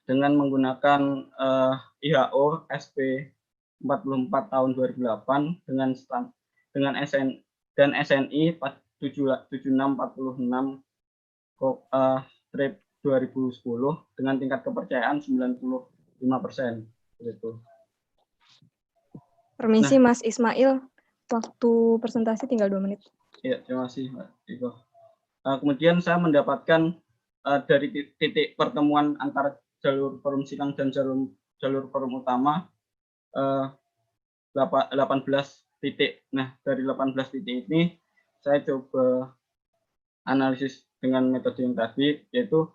dengan menggunakan IHO SP 44 tahun 2008 dengan SNI 7646 strip 2010 dengan tingkat kepercayaan 95%. Gitu. Permisi Mas Ismail, waktu presentasi tinggal 2 menit. Ya, terima kasih Mbak Iko. Kemudian saya mendapatkan dari titik pertemuan antara jalur forum silang dan jalur forum utama 18 titik. Nah, dari 18 titik ini saya coba analisis dengan metode yang tadi, yaitu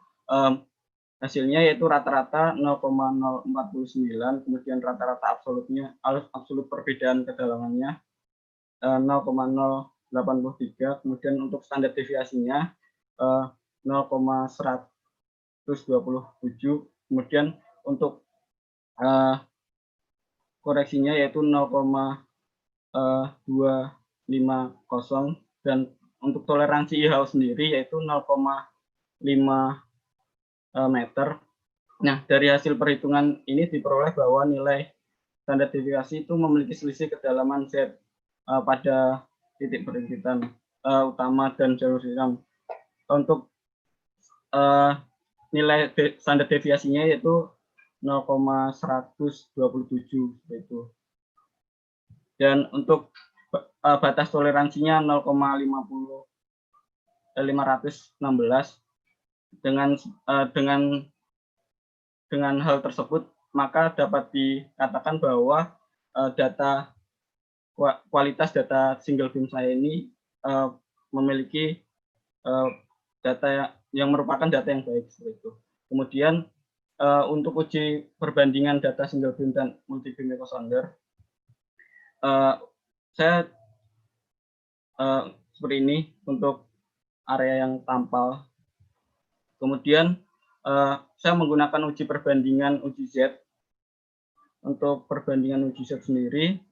hasilnya yaitu rata-rata 0,049, kemudian rata-rata absolut perbedaan kedalamannya 0,083, kemudian untuk standar deviasinya 0,127, kemudian untuk koreksinya yaitu 0,250, dan untuk toleransi IHO sendiri yaitu 0,5 meter. Nah, dari hasil perhitungan ini diperoleh bahwa nilai standar deviasi itu memiliki selisih kedalaman Z pada titik perhimpitan utama dan jalur silang. Untuk nilai standar deviasinya yaitu 0,127 itu. Dan untuk batas toleransinya 0,516. Dengan hal tersebut, maka dapat dikatakan bahwa kualitas data single beam saya ini memiliki data yang merupakan data yang baik seperti itu. Kemudian untuk uji perbandingan data single beam dan multi beam echo sounder, saya seperti ini untuk area yang tampal. Kemudian saya menggunakan uji perbandingan uji Z. Untuk perbandingan uji Z sendiri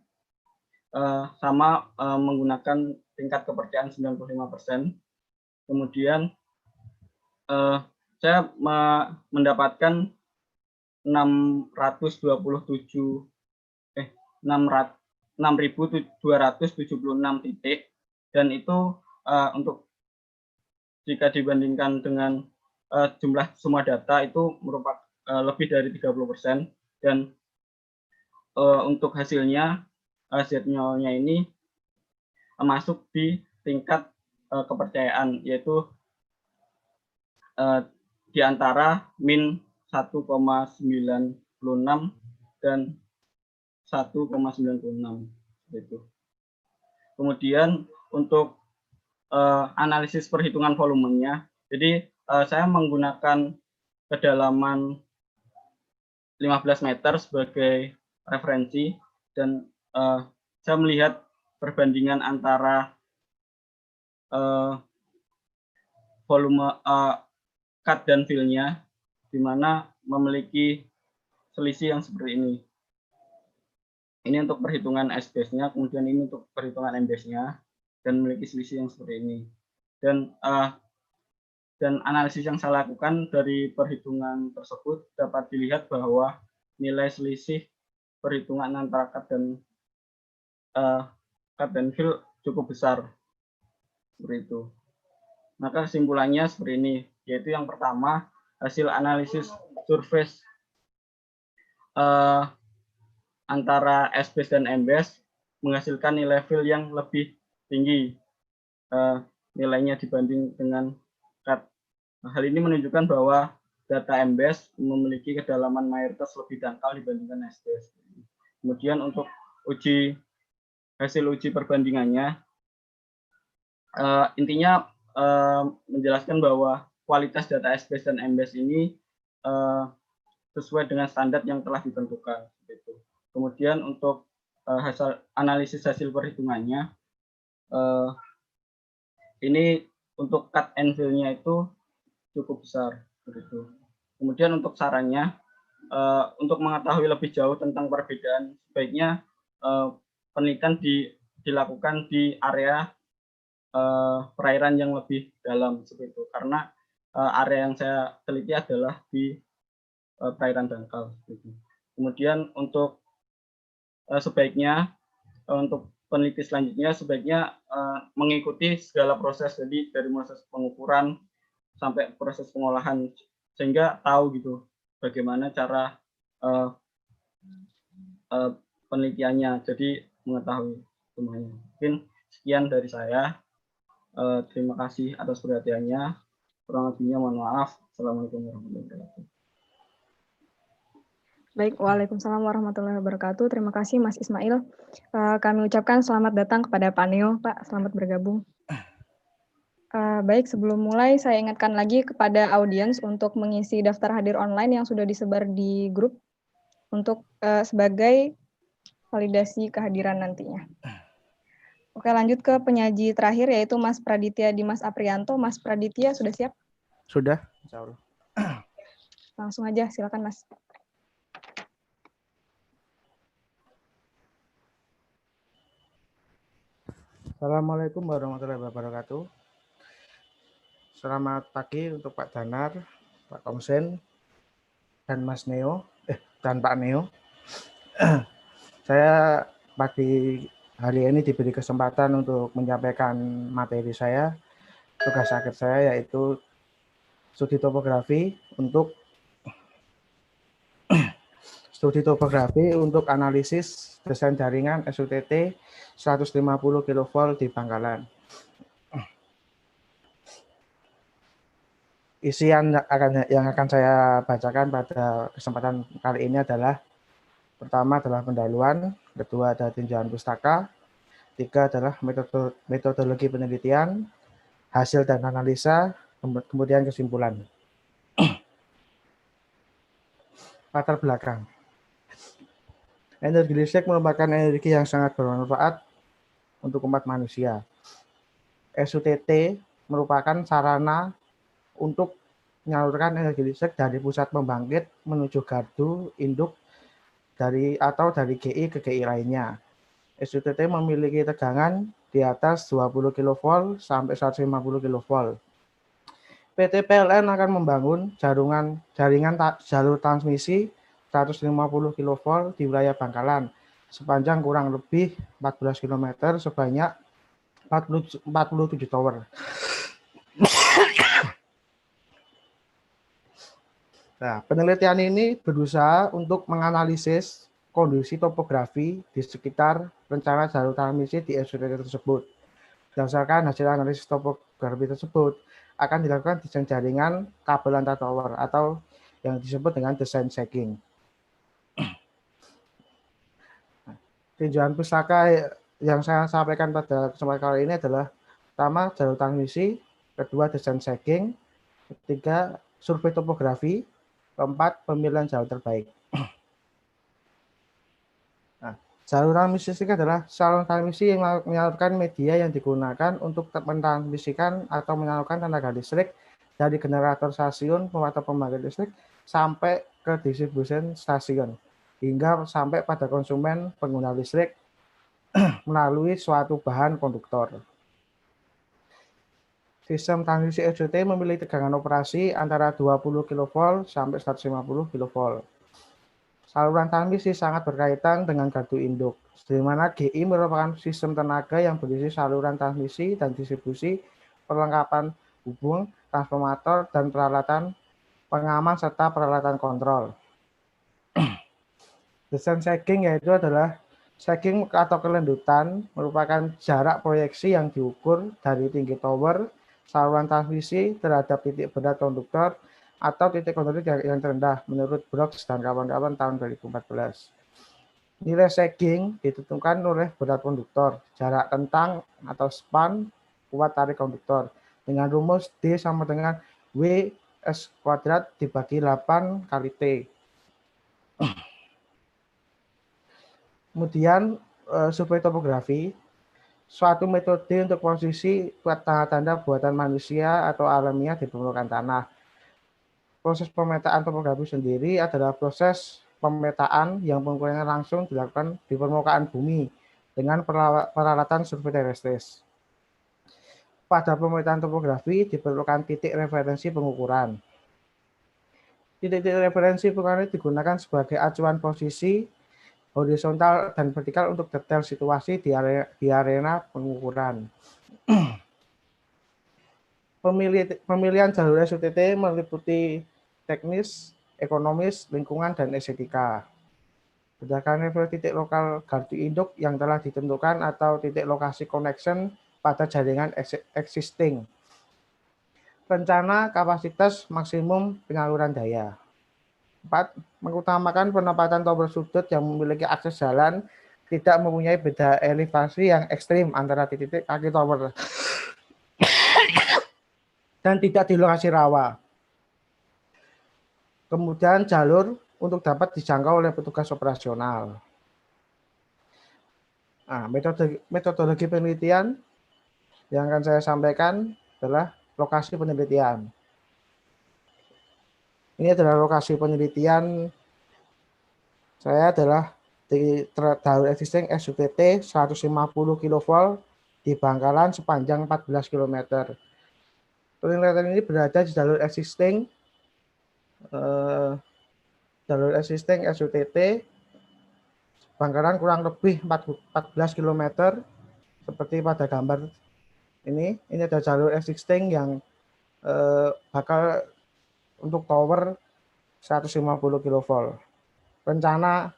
sama menggunakan tingkat kepercayaan 95%. Kemudian saya mendapatkan 6.276 titik, dan itu untuk jika dibandingkan dengan jumlah semua data itu merupakan lebih dari 30%, dan untuk hasilnya Z0-nya ini masuk di tingkat kepercayaan, yaitu di antara min 1,96 dan 1,96 itu. Kemudian untuk analisis perhitungan volumenya, jadi saya menggunakan kedalaman 15 meter sebagai referensi, dan saya melihat perbandingan antara volume cut dan fill-nya, di mana memiliki selisih yang seperti ini. Ini untuk perhitungan S-base-nya, kemudian ini untuk perhitungan M-base-nya, dan memiliki selisih yang seperti ini. Dan analisis yang saya lakukan dari perhitungan tersebut dapat dilihat bahwa nilai selisih perhitungan antara cut dan fill cukup besar, seperti itu. Maka kesimpulannya seperti ini, yaitu yang pertama, hasil analisis surface antara S-base dan M-base menghasilkan nilai fill yang lebih tinggi nilainya dibanding dengan cut. Hal ini menunjukkan bahwa data M-base memiliki kedalaman mayoritas lebih dangkal dibandingkan S-base. Kemudian untuk hasil uji perbandingannya, intinya menjelaskan bahwa kualitas data S-base dan M-base ini sesuai dengan standar yang telah ditentukan. Kemudian untuk analisis hasil perhitungannya, ini untuk cut and fill-nya itu cukup besar. Kemudian untuk sarannya, untuk mengetahui lebih jauh tentang perbedaan, sebaiknya penelitian dilakukan di area perairan yang lebih dalam, seperti itu. Karena area yang saya teliti adalah di perairan dangkal. Kemudian untuk sebaiknya untuk peneliti selanjutnya sebaiknya mengikuti segala proses, jadi dari proses pengukuran sampai proses pengolahan, sehingga tahu gitu bagaimana cara penelitiannya, jadi mengetahui semuanya. Mungkin sekian dari saya. Terima kasih atas perhatiannya. Kurang lebihnya mohon maaf. Assalamualaikum warahmatullahi wabarakatuh. Baik, waalaikumsalam warahmatullahi wabarakatuh. Terima kasih Mas Ismail. Kami ucapkan selamat datang kepada Pak Neo, Pak. Selamat bergabung. Baik, sebelum mulai saya ingatkan lagi kepada audiens untuk mengisi daftar hadir online yang sudah disebar di grup untuk sebagai validasi kehadiran nantinya. Oke, lanjut ke penyaji terakhir yaitu Mas Praditya Dimas Aprianto. Mas Praditya sudah siap? Sudah, insya Allah. Langsung aja, silakan Mas. Assalamualaikum warahmatullahi wabarakatuh. Selamat pagi untuk Pak Danar, Pak Komsen, dan Mas Neo, dan Pak Neo. Saya pagi hari ini diberi kesempatan untuk menyampaikan materi saya. Tugas akhir saya yaitu studi topografi untuk analisis desain jaringan SUTT 150 kV di Bangkalan. Isi yang akan saya bacakan pada kesempatan kali ini adalah: pertama adalah pendahuluan, kedua adalah tinjauan pustaka, tiga adalah metodologi penelitian, hasil dan analisa, kemudian kesimpulan. Latar belakang. Energi listrik merupakan energi yang sangat bermanfaat untuk umat manusia. SUTT merupakan sarana untuk menyalurkan energi listrik dari pusat pembangkit menuju gardu induk dari GI ke GI lainnya. SUTT memiliki tegangan di atas 20 kV sampai 150 kV. PT PLN akan membangun jaringan jalur transmisi 150 kV di wilayah Bangkalan sepanjang kurang lebih 14 km sebanyak 47 tower. Nah, penelitian ini berusaha untuk menganalisis kondisi topografi di sekitar rencana jalur transmisi di SUTT tersebut. Berdasarkan hasil analisis topografi tersebut, akan dilakukan desain jaringan kabel antar tower atau yang disebut dengan desain shacking. Tinjauan pustaka yang saya sampaikan pada kesempatan kali ini adalah: pertama, jalur transmisi, kedua, desain shacking, ketiga, survei topografi, keempat, pemilihan jalur terbaik. Nah, jalur transmisi adalah saluran transmisi yang menyalurkan media yang digunakan untuk mentransmisikan atau menyalurkan tenaga listrik dari generator stasiun atau pembangkit listrik sampai ke distribusi stasiun hingga sampai pada konsumen pengguna listrik melalui suatu bahan konduktor. Sistem transmisi SUTT memiliki tegangan operasi antara 20 kV sampai 150 kV. Saluran transmisi sangat berkaitan dengan gardu induk, di mana GI merupakan sistem tenaga yang berisi saluran transmisi dan distribusi, perlengkapan hubung, transformator, dan peralatan pengaman serta peralatan kontrol. Desain shacking yaitu adalah shacking atau kelendutan, merupakan jarak proyeksi yang diukur dari tinggi tower, saluran transmisi terhadap titik berat konduktor atau titik konduktor yang terendah menurut Brooks dan kawan-kawan tahun 2014. Nilai shacking ditentukan oleh berat konduktor, jarak tentang atau span, kuat tarik konduktor dengan rumus D sama dengan W S kuadrat dibagi 8 kali T. Kemudian survei topografi, suatu metode untuk posisi tanda-tanda buatan manusia atau alamiah di permukaan tanah. Proses pemetaan topografi sendiri adalah proses pemetaan yang pengukurannya langsung dilakukan di permukaan bumi dengan peralatan survei terestris. Pada pemetaan topografi diperlukan titik referensi pengukuran. Titik referensi pengukuran digunakan sebagai acuan posisi horizontal dan vertikal untuk detail situasi di arena pengukuran. Pemilihan jalur SUTT meliputi teknis, ekonomis, lingkungan, dan estetika. Berdasarkan level titik lokal gardu induk yang telah ditentukan atau titik lokasi connection pada jaringan existing. Rencana kapasitas maksimum penyaluran daya. 4. Mengutamakan penempatan tower sudut yang memiliki akses jalan tidak mempunyai beda elevasi yang ekstrim antara titik kaki tower dan tidak di lokasi rawa. Kemudian jalur untuk dapat dijangkau oleh petugas operasional. Nah, metodologi penelitian yang akan saya sampaikan adalah lokasi penelitian. Ini adalah lokasi penelitian saya adalah di jalur existing SUTT 150 kV di Bangkalan sepanjang 14 km. Penelitian ini berada di jalur existing SUTT Bangkalan kurang lebih 14 km seperti pada gambar ini. Ini ada jalur existing yang bakal untuk tower 150 kV. Rencana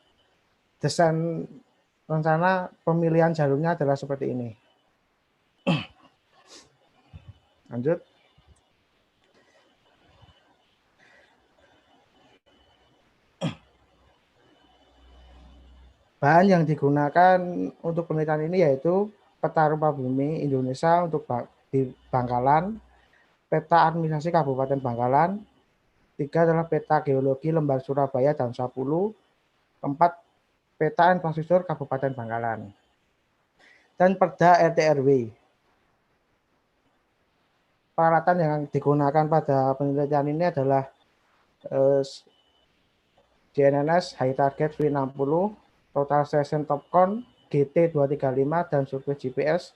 pemilihan jalurnya adalah seperti ini. Lanjut. Bahan yang digunakan untuk penelitian ini yaitu peta rupa bumi Indonesia untuk di Bangkalan, peta administrasi Kabupaten Bangkalan, 3 adalah peta geologi Lembar Surabaya tahun 10, 4 peta infrastruktur Kabupaten Bangkalan, dan Perda RT/RW. Peralatan yang digunakan pada penelitian ini adalah GNSS High Target V60, Total Session Topcon GT235, dan survei GPS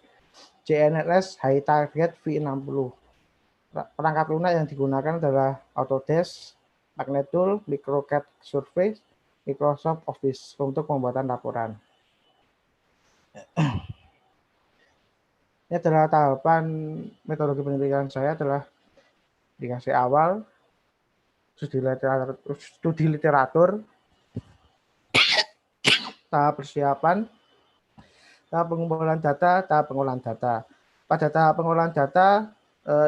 GNSS High Target V60. Perangkat lunak yang digunakan adalah Autodesk, Magnetool, Microcat Survey, Microsoft Office untuk pembuatan laporan. Ini adalah tahapan metodologi penelitian saya adalah dikasih awal, studi literatur, tahap persiapan, tahap pengumpulan data, tahap pengolahan data. Pada tahap pengolahan data,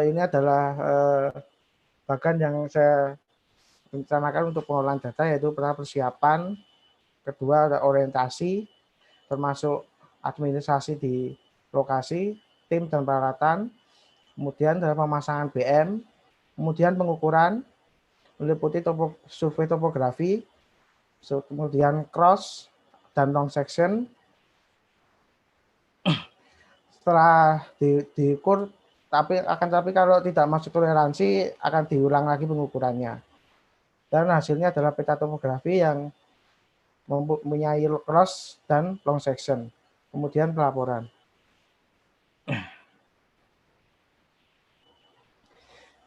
ini adalah bagian yang saya rencanakan untuk pengolahan data, yaitu pertama persiapan, kedua ada orientasi, termasuk administrasi di lokasi, tim dan peralatan, kemudian ada pemasangan BM, kemudian pengukuran, meliputi survei topografi, kemudian cross dan long section. Setelah diukur, tapi kalau tidak masuk toleransi akan diulang lagi pengukurannya. Dan hasilnya adalah peta topografi yang mempunyai cross dan long section. Kemudian pelaporan.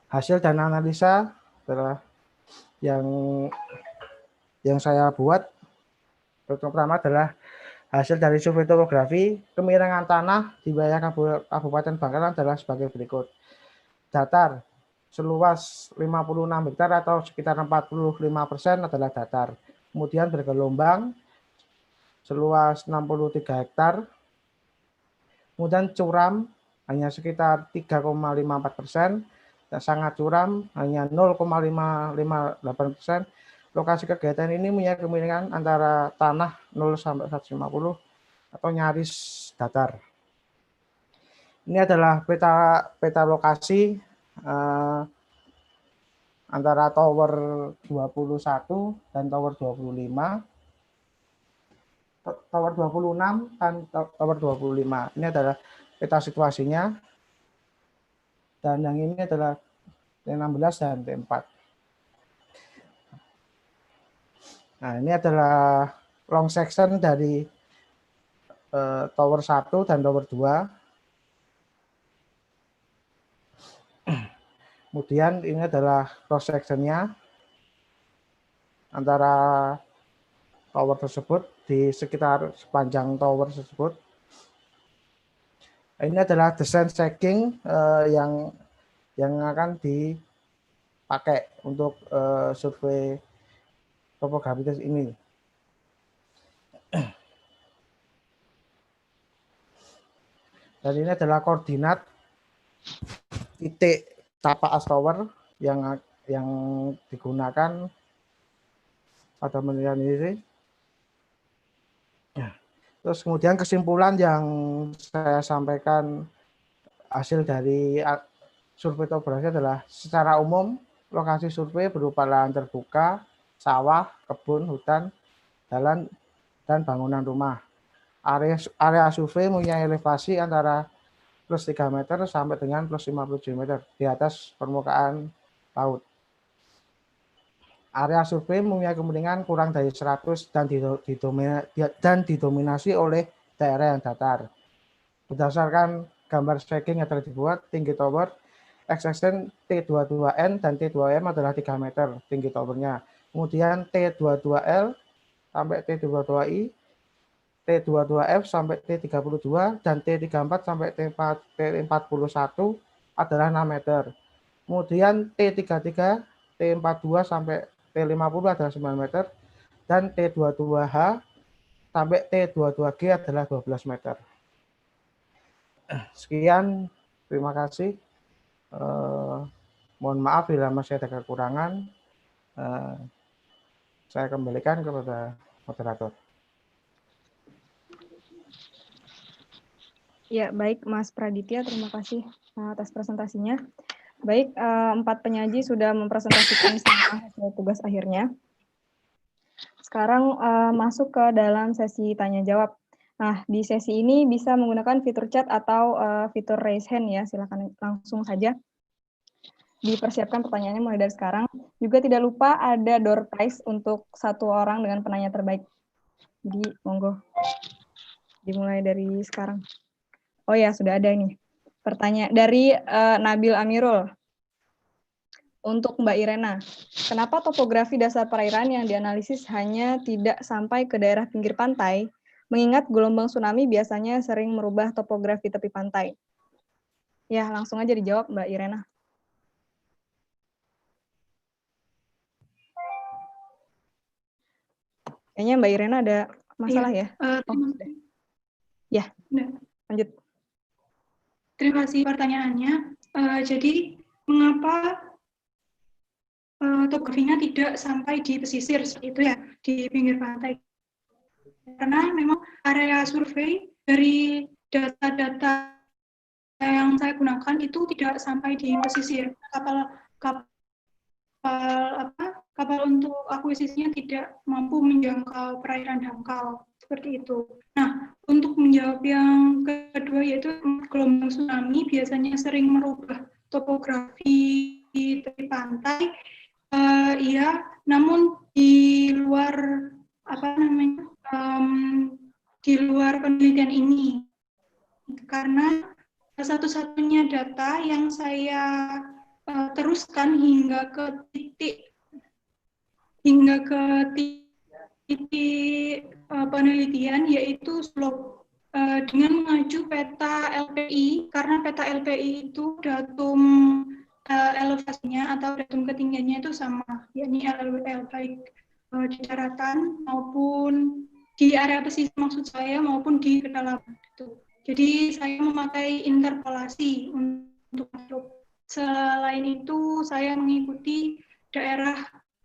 Hasil dan analisa adalah yang saya buat. Pertama adalah hasil dari survei topografi kemiringan tanah di wilayah Kabupaten Bangkalan adalah sebagai berikut. Datar seluas 56 hektar atau sekitar 45% adalah datar. Kemudian bergelombang seluas 63 hektar. Kemudian curam hanya sekitar 3,54%. Sangat curam hanya 0,558%. Lokasi kegiatan ini punya kemiringan antara tanah 0 sampai 150 atau nyaris datar. Ini adalah peta lokasi antara tower 21 dan tower 25. Tower 26 dan tower 25. Ini adalah peta situasinya. Dan yang ini adalah T16 dan T4. Nah, ini adalah long section dari tower 1 dan tower 2. Kemudian ini adalah cross sectionnya antara tower tersebut, di sekitar sepanjang tower tersebut. Ini adalah desain stacking yang akan dipakai untuk survei topografitas ini. Dan ini adalah koordinat titik tapak as tower yang digunakan pada penelitian ini. Terus kemudian kesimpulan yang saya sampaikan hasil dari survei topografi adalah secara umum lokasi survei berupa lahan terbuka, sawah, kebun, hutan, jalan, dan bangunan rumah. Area survei mempunyai elevasi antara plus 3 meter sampai dengan plus 57 meter di atas permukaan laut. Area survei mempunyai kepentingan kurang dari 100 dan didominasi oleh daerah yang datar. Berdasarkan gambar stacking yang telah dibuat, tinggi tower X-extent T22N dan T2M adalah 3 meter tinggi towernya. Kemudian T22L sampai T22I, T22F sampai T32 dan T34 sampai T41 adalah 6 meter. Kemudian T33, T42 sampai T50 adalah 9 meter dan T22H sampai T22G adalah 12 meter. Sekian, terima kasih. Mohon maaf bila masih ada kekurangan. Saya kembalikan kepada moderator. Ya, baik Mas Praditya, terima kasih atas presentasinya. Baik, 4 penyaji sudah mempresentasikan semua hasil tugas akhirnya. Sekarang masuk ke dalam sesi tanya jawab. Nah, di sesi ini bisa menggunakan fitur chat atau fitur raise hand ya, silakan langsung saja. Dipersiapkan pertanyaannya mulai dari sekarang. Juga tidak lupa ada door prize untuk 1 orang dengan penanya terbaik. Jadi monggo dimulai dari sekarang. Oh ya, sudah ada ini. Pertanyaan dari Nabil Amirul. Untuk Mbak Irena, kenapa topografi dasar perairan yang dianalisis hanya tidak sampai ke daerah pinggir pantai, mengingat gelombang tsunami biasanya sering merubah topografi tepi pantai? Ya, langsung aja dijawab Mbak Irena. Kayaknya Mbak Irena ada masalah ya? Ya, lanjut. Terima kasih pertanyaannya. Jadi, mengapa topografinya tidak sampai di pesisir seperti itu ya, di pinggir pantai? Karena memang area survei dari data-data yang saya gunakan itu tidak sampai di pesisir. Kapal untuk akuisisinya tidak mampu menjangkau perairan dangkal seperti itu. Nah, untuk menjawab yang kedua yaitu gelombang tsunami biasanya sering merubah topografi di tepi pantai. Iya, namun di luar di luar penelitian ini, karena satu-satunya data yang saya teruskan hingga ke titik penelitian yaitu slope dengan mengacu peta LPI, karena peta LPI itu datum elevasinya atau datum ketinggiannya itu sama, yakni LLWL, baik di daratan maupun di area pesisir maksud saya maupun di kedalaman. Jadi saya memakai interpolasi untuk slope. Selain itu saya mengikuti daerah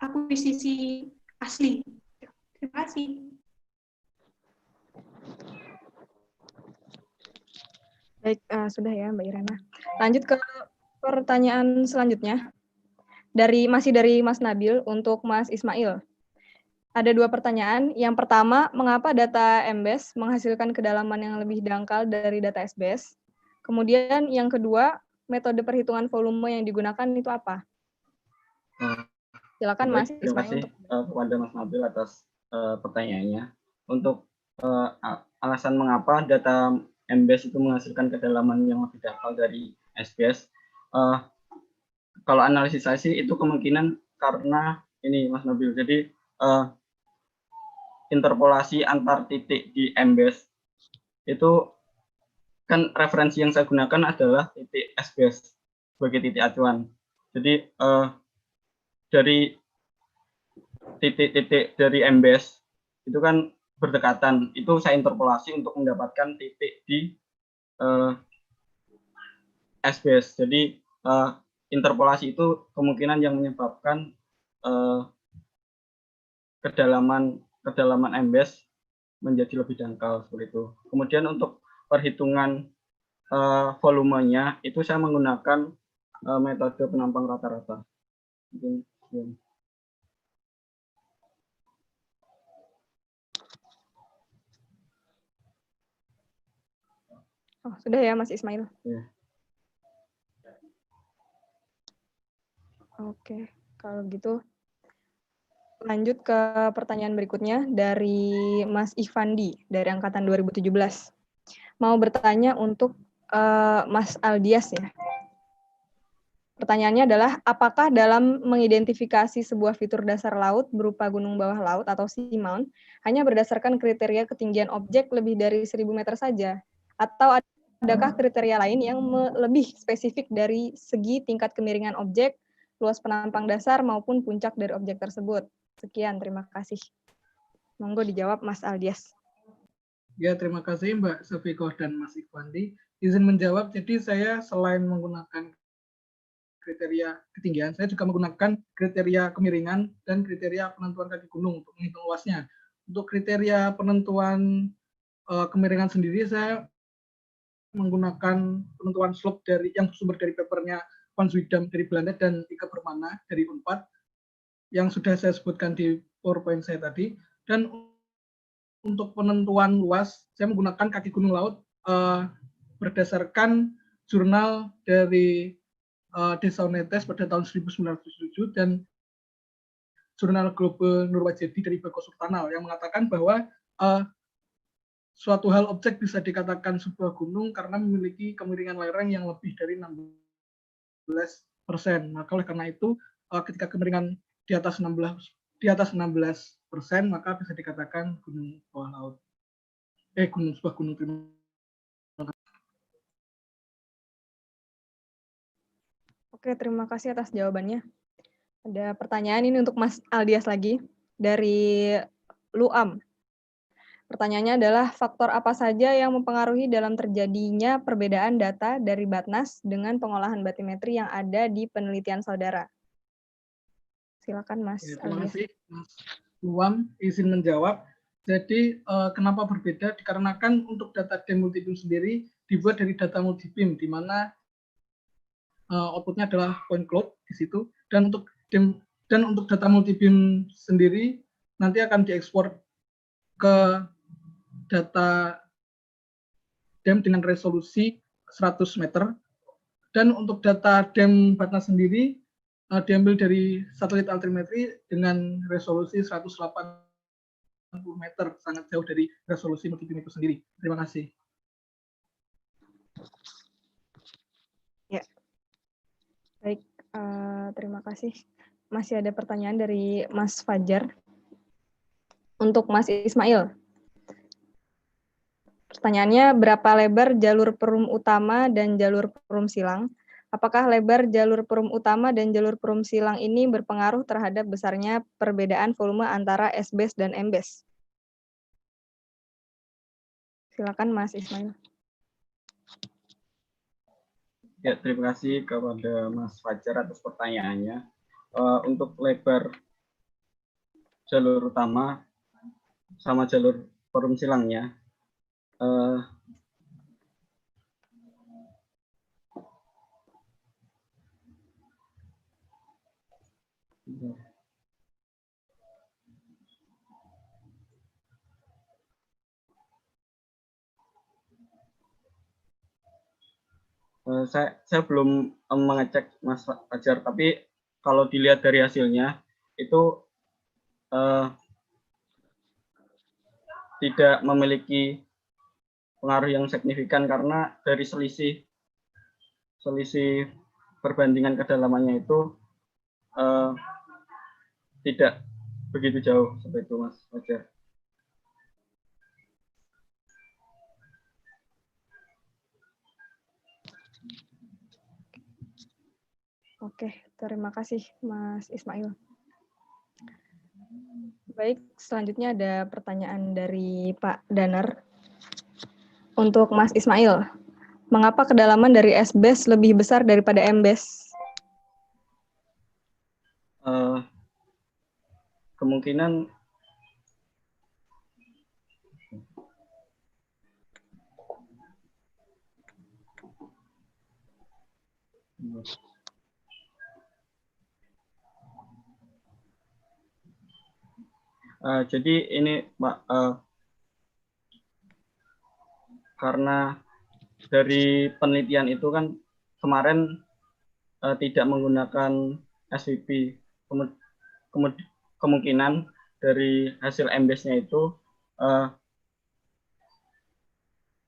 akuisisi asli. Terima kasih. Baik, sudah ya Mbak Irena. Lanjut ke pertanyaan selanjutnya. Masih dari Mas Nabil untuk Mas Ismail. Ada 2 pertanyaan. Yang pertama, mengapa data MBAS menghasilkan kedalaman yang lebih dangkal dari data SBS? Kemudian yang kedua, metode perhitungan volume yang digunakan itu apa? Silakan Mas Ismail. Terima kasih kepada Mas Nabil atas pertanyaannya. Untuk alasan mengapa data MBAS itu menghasilkan kedalaman yang lebih dangkal dari SBS, kalau analisis saya sih itu kemungkinan karena ini Mas Nabil. Jadi interpolasi antar titik di embase itu kan referensi yang saya gunakan adalah titik S-base sebagai titik acuan. Jadi dari titik-titik dari embase itu kan berdekatan, itu saya interpolasi untuk mendapatkan titik di S-base. Jadi interpolasi itu kemungkinan yang menyebabkan kedalaman embase menjadi lebih dangkal seperti itu. Kemudian untuk perhitungan volumenya itu saya menggunakan metode penampang rata-rata. Oh, sudah ya Mas Ismail. Ya. Oke, kalau gitu lanjut ke pertanyaan berikutnya dari Mas Ifandi dari angkatan 2017. Mau bertanya untuk Mas Aldias ya. Pertanyaannya adalah, apakah dalam mengidentifikasi sebuah fitur dasar laut berupa gunung bawah laut atau seamount hanya berdasarkan kriteria ketinggian objek lebih dari 1000 meter saja? Atau adakah kriteria lain yang lebih spesifik dari segi tingkat kemiringan objek, luas penampang dasar maupun puncak dari objek tersebut? Sekian, terima kasih. Monggo dijawab Mas Aldias. Ya, terima kasih Mbak Sofiko dan Mas Ikhwandi. Izin menjawab, jadi saya selain menggunakan kriteria ketinggian, saya juga menggunakan kriteria kemiringan dan kriteria penentuan kaki gunung untuk menghitung luasnya. Untuk kriteria penentuan kemiringan sendiri, saya menggunakan penentuan slope dari yang sumber dari papernya Van Zwiedam dari Belanda dan Ika Permana dari Unpad yang sudah saya sebutkan di PowerPoint saya tadi. Dan untuk penentuan luas, saya menggunakan kaki gunung laut berdasarkan jurnal dari Desaunettes pada tahun 1907 dan jurnal Global Nurwajedi dari Bako Sultanal yang mengatakan bahwa suatu hal objek bisa dikatakan sebuah gunung karena memiliki kemiringan lereng yang lebih dari 16%. Maka oleh karena itu, ketika kemiringan di atas 16%, maka bisa dikatakan gunung bawah laut. Sebuah gunung. Oke, terima kasih atas jawabannya. Ada pertanyaan ini untuk Mas Aldias lagi dari Luam. Pertanyaannya adalah faktor apa saja yang mempengaruhi dalam terjadinya perbedaan data dari Batnas dengan pengolahan batimetri yang ada di penelitian saudara? Silakan Mas Ya, terima Aldias. kasih Mas Luam, izin menjawab. Jadi kenapa berbeda? Dikarenakan untuk data DEM multibim sendiri dibuat dari data multibim, di mana outputnya adalah point cloud di situ, dan untuk data multibim sendiri nanti akan diekspor ke data DEM dengan resolusi 100 meter, dan untuk data DEM Batnas sendiri diambil dari satelit altimetri dengan resolusi 180 meter, sangat jauh dari resolusi multibim itu sendiri. Terima kasih. Ya, baik. Terima kasih. Masih ada pertanyaan dari Mas Fajar. Untuk Mas Ismail. Pertanyaannya, berapa lebar jalur perum utama dan jalur perum silang? Apakah lebar jalur perum utama dan jalur perum silang ini berpengaruh terhadap besarnya perbedaan volume antara S-base dan M-base? Silakan Mas Ismail. Ya, terima kasih kepada Mas Fajar atas pertanyaannya. Untuk lebar jalur utama sama jalur perum silangnya, saya belum mengecek Mas Fajar, tapi kalau dilihat dari hasilnya itu tidak memiliki pengaruh yang signifikan karena dari selisih perbandingan kedalamannya itu tidak begitu jauh seperti itu Mas Fajar. Oke, terima kasih Mas Ismail. Baik, selanjutnya ada pertanyaan dari Pak Danar. Untuk Mas Ismail, mengapa kedalaman dari S-base lebih besar daripada M-base? Kemungkinan jadi ini Pak, karena dari penelitian itu kan kemarin tidak menggunakan SVP, kemungkinan dari hasil MBAS-nya itu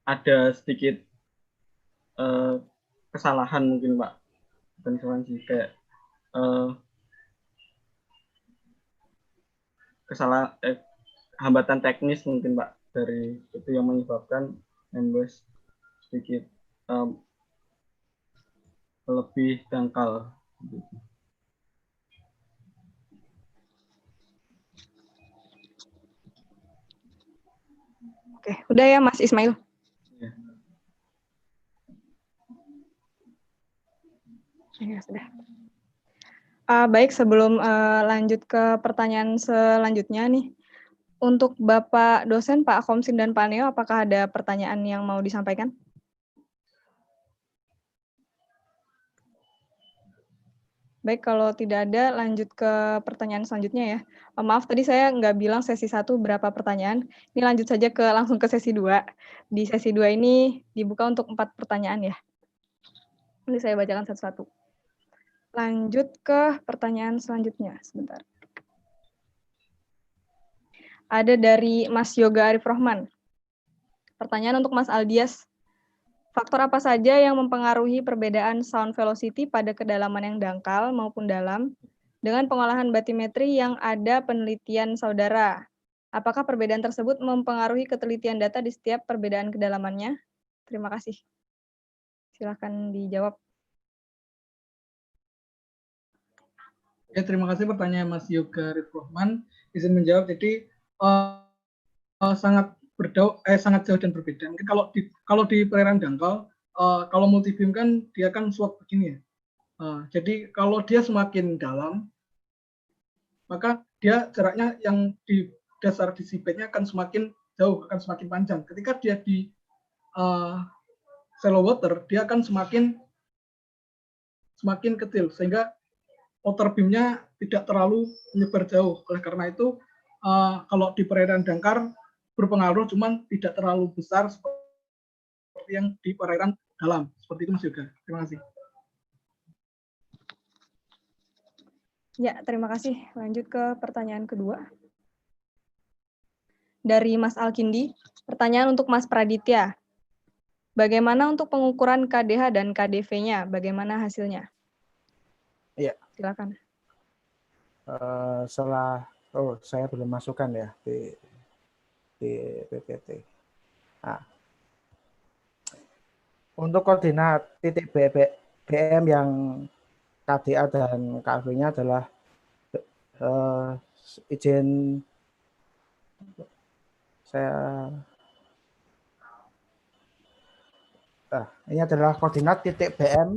ada sedikit kesalahan mungkin Pak, bukan kesalahan sih, kayak hambatan teknis mungkin Pak, dari itu yang menyebabkan MBAS sedikit lebih dangkal. Oke, udah ya Mas Ismail. Ya. Ya, sudah. Baik, sebelum lanjut ke pertanyaan selanjutnya nih, untuk Bapak dosen, Pak Komsin dan Pak Neo, apakah ada pertanyaan yang mau disampaikan? Baik, kalau tidak ada, lanjut ke pertanyaan selanjutnya ya. Maaf, tadi saya nggak bilang sesi 1 berapa pertanyaan. Ini lanjut saja langsung ke sesi 2. Di sesi 2 ini dibuka untuk 4 pertanyaan ya. Ini saya bacakan satu-satu. Lanjut ke pertanyaan selanjutnya, sebentar. Ada dari Mas Yoga Arif Rohman. Pertanyaan untuk Mas Aldias. Faktor apa saja yang mempengaruhi perbedaan sound velocity pada kedalaman yang dangkal maupun dalam dengan pengolahan batimetri yang ada penelitian saudara? Apakah perbedaan tersebut mempengaruhi ketelitian data di setiap perbedaan kedalamannya? Terima kasih. Silakan dijawab. Ya, terima kasih pertanyaan Mas Yoga Arif Rohman. Izin menjawab. Jadi sangat jauh dan berbeda. Mungkin kalau di perairan dangkal, kalau multibeam kan dia kan swap begini ya. Jadi kalau dia semakin dalam, maka dia jaraknya yang di dasar di seabed-nya akan semakin jauh, akan semakin panjang. Ketika dia di shallow water, dia akan semakin kecil, sehingga outer beam-nya tidak terlalu menyebar jauh. Oleh karena itu, kalau di perairan dangkal berpengaruh, cuman tidak terlalu besar seperti yang di perairan dalam. Seperti itu Mas Yoga. Terima kasih. Ya, terima kasih. Lanjut ke pertanyaan kedua. Dari Mas Alkindi, pertanyaan untuk Mas Praditya. Bagaimana untuk pengukuran KDH dan KDV-nya? Bagaimana hasilnya? Iya. Silakan. Saya belum masukkan ya di PPT. Nah, untuk koordinat titik BM yang KDA dan KV-nya adalah izin saya. Ini adalah koordinat titik BM,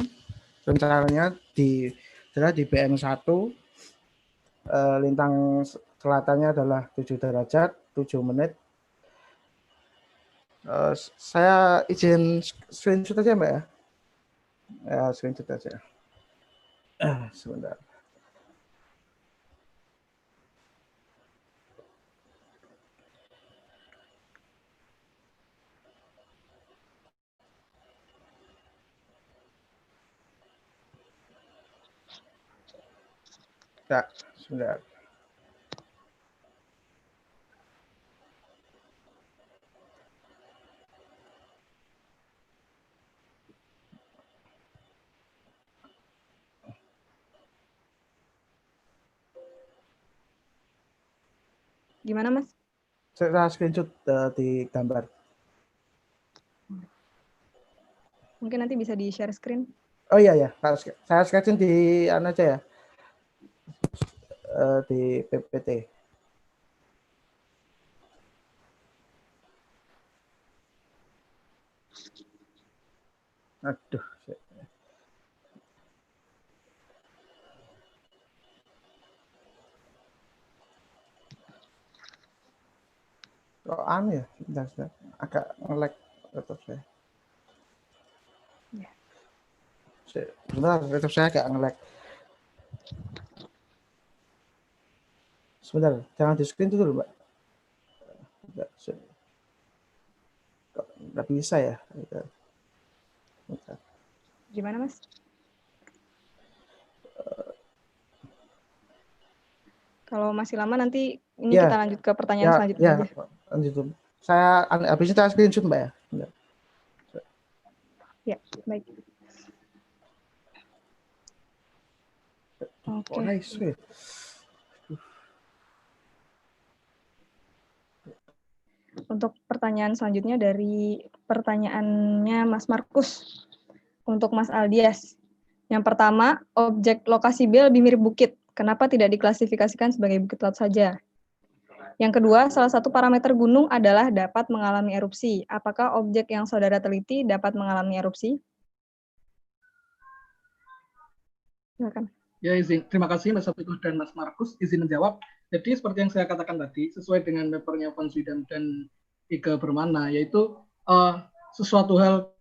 rencananya adalah di BM1, lintang selatannya adalah 7 derajat, 7 menit. Saya izin screenshot aja Mbak ya. Ya, screenshot aja. Sebentar. Ya, sebentar. Gimana, Mas? Saya screenshot di gambar. Mungkin nanti bisa di-share screen. Oh iya ya, saya sketchin di aja ya, di PPT. Aduh. Oh, ya, sebentar. Agak nge-lag laptop saya. Sebentar, laptop saya agak nge-lag. Sebentar, jangan di screen dulu, Mbak. Nggak bisa ya. Bentar. Gimana, Mas? Kalau masih lama nanti ini kita lanjut ke pertanyaan selanjutnya aja. Lanjut. Saya habis itu saya screenshot, Mbak ya. Bentar. Ya, baik. Oke. Untuk pertanyaan selanjutnya dari pertanyaannya Mas Markus untuk Mas Aldias. Yang pertama, objek lokasi B lebih mirip bukit. Kenapa tidak diklasifikasikan sebagai bukit laut saja? Yang kedua, salah satu parameter gunung adalah dapat mengalami erupsi. Apakah objek yang saudara teliti dapat mengalami erupsi? Silakan. Ya, izin. Terima kasih Mas Safiko dan Mas Markus. Izin menjawab. Jadi seperti yang saya katakan tadi, sesuai dengan papernya Van Swidam dan Ika Bermana, yaitu sesuatu hal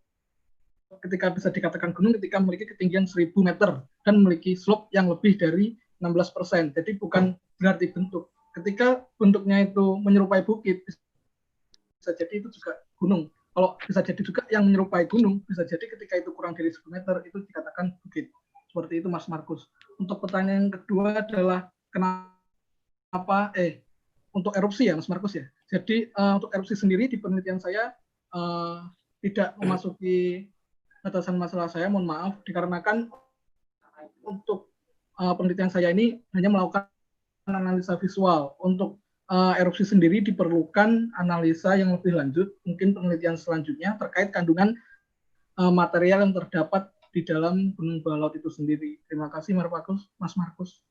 ketika bisa dikatakan gunung ketika memiliki ketinggian 1000 meter dan memiliki slope yang lebih dari 16%. Jadi bukan berarti bentuk. Ketika bentuknya itu menyerupai bukit, bisa jadi itu juga gunung. Kalau bisa jadi juga yang menyerupai gunung, bisa jadi ketika itu kurang dari 10 meter, itu dikatakan bukit. Seperti itu Mas Markus. Untuk pertanyaan yang kedua adalah kenapa untuk erupsi ya Mas Markus ya. Jadi untuk erupsi sendiri di penelitian saya tidak memasuki batasan masalah saya, mohon maaf, dikarenakan untuk penelitian saya ini hanya melakukan analisa visual. Untuk erupsi sendiri diperlukan analisa yang lebih lanjut, mungkin penelitian selanjutnya terkait kandungan material yang terdapat di dalam gunung bawah laut itu sendiri. Terima kasih Mas Markus.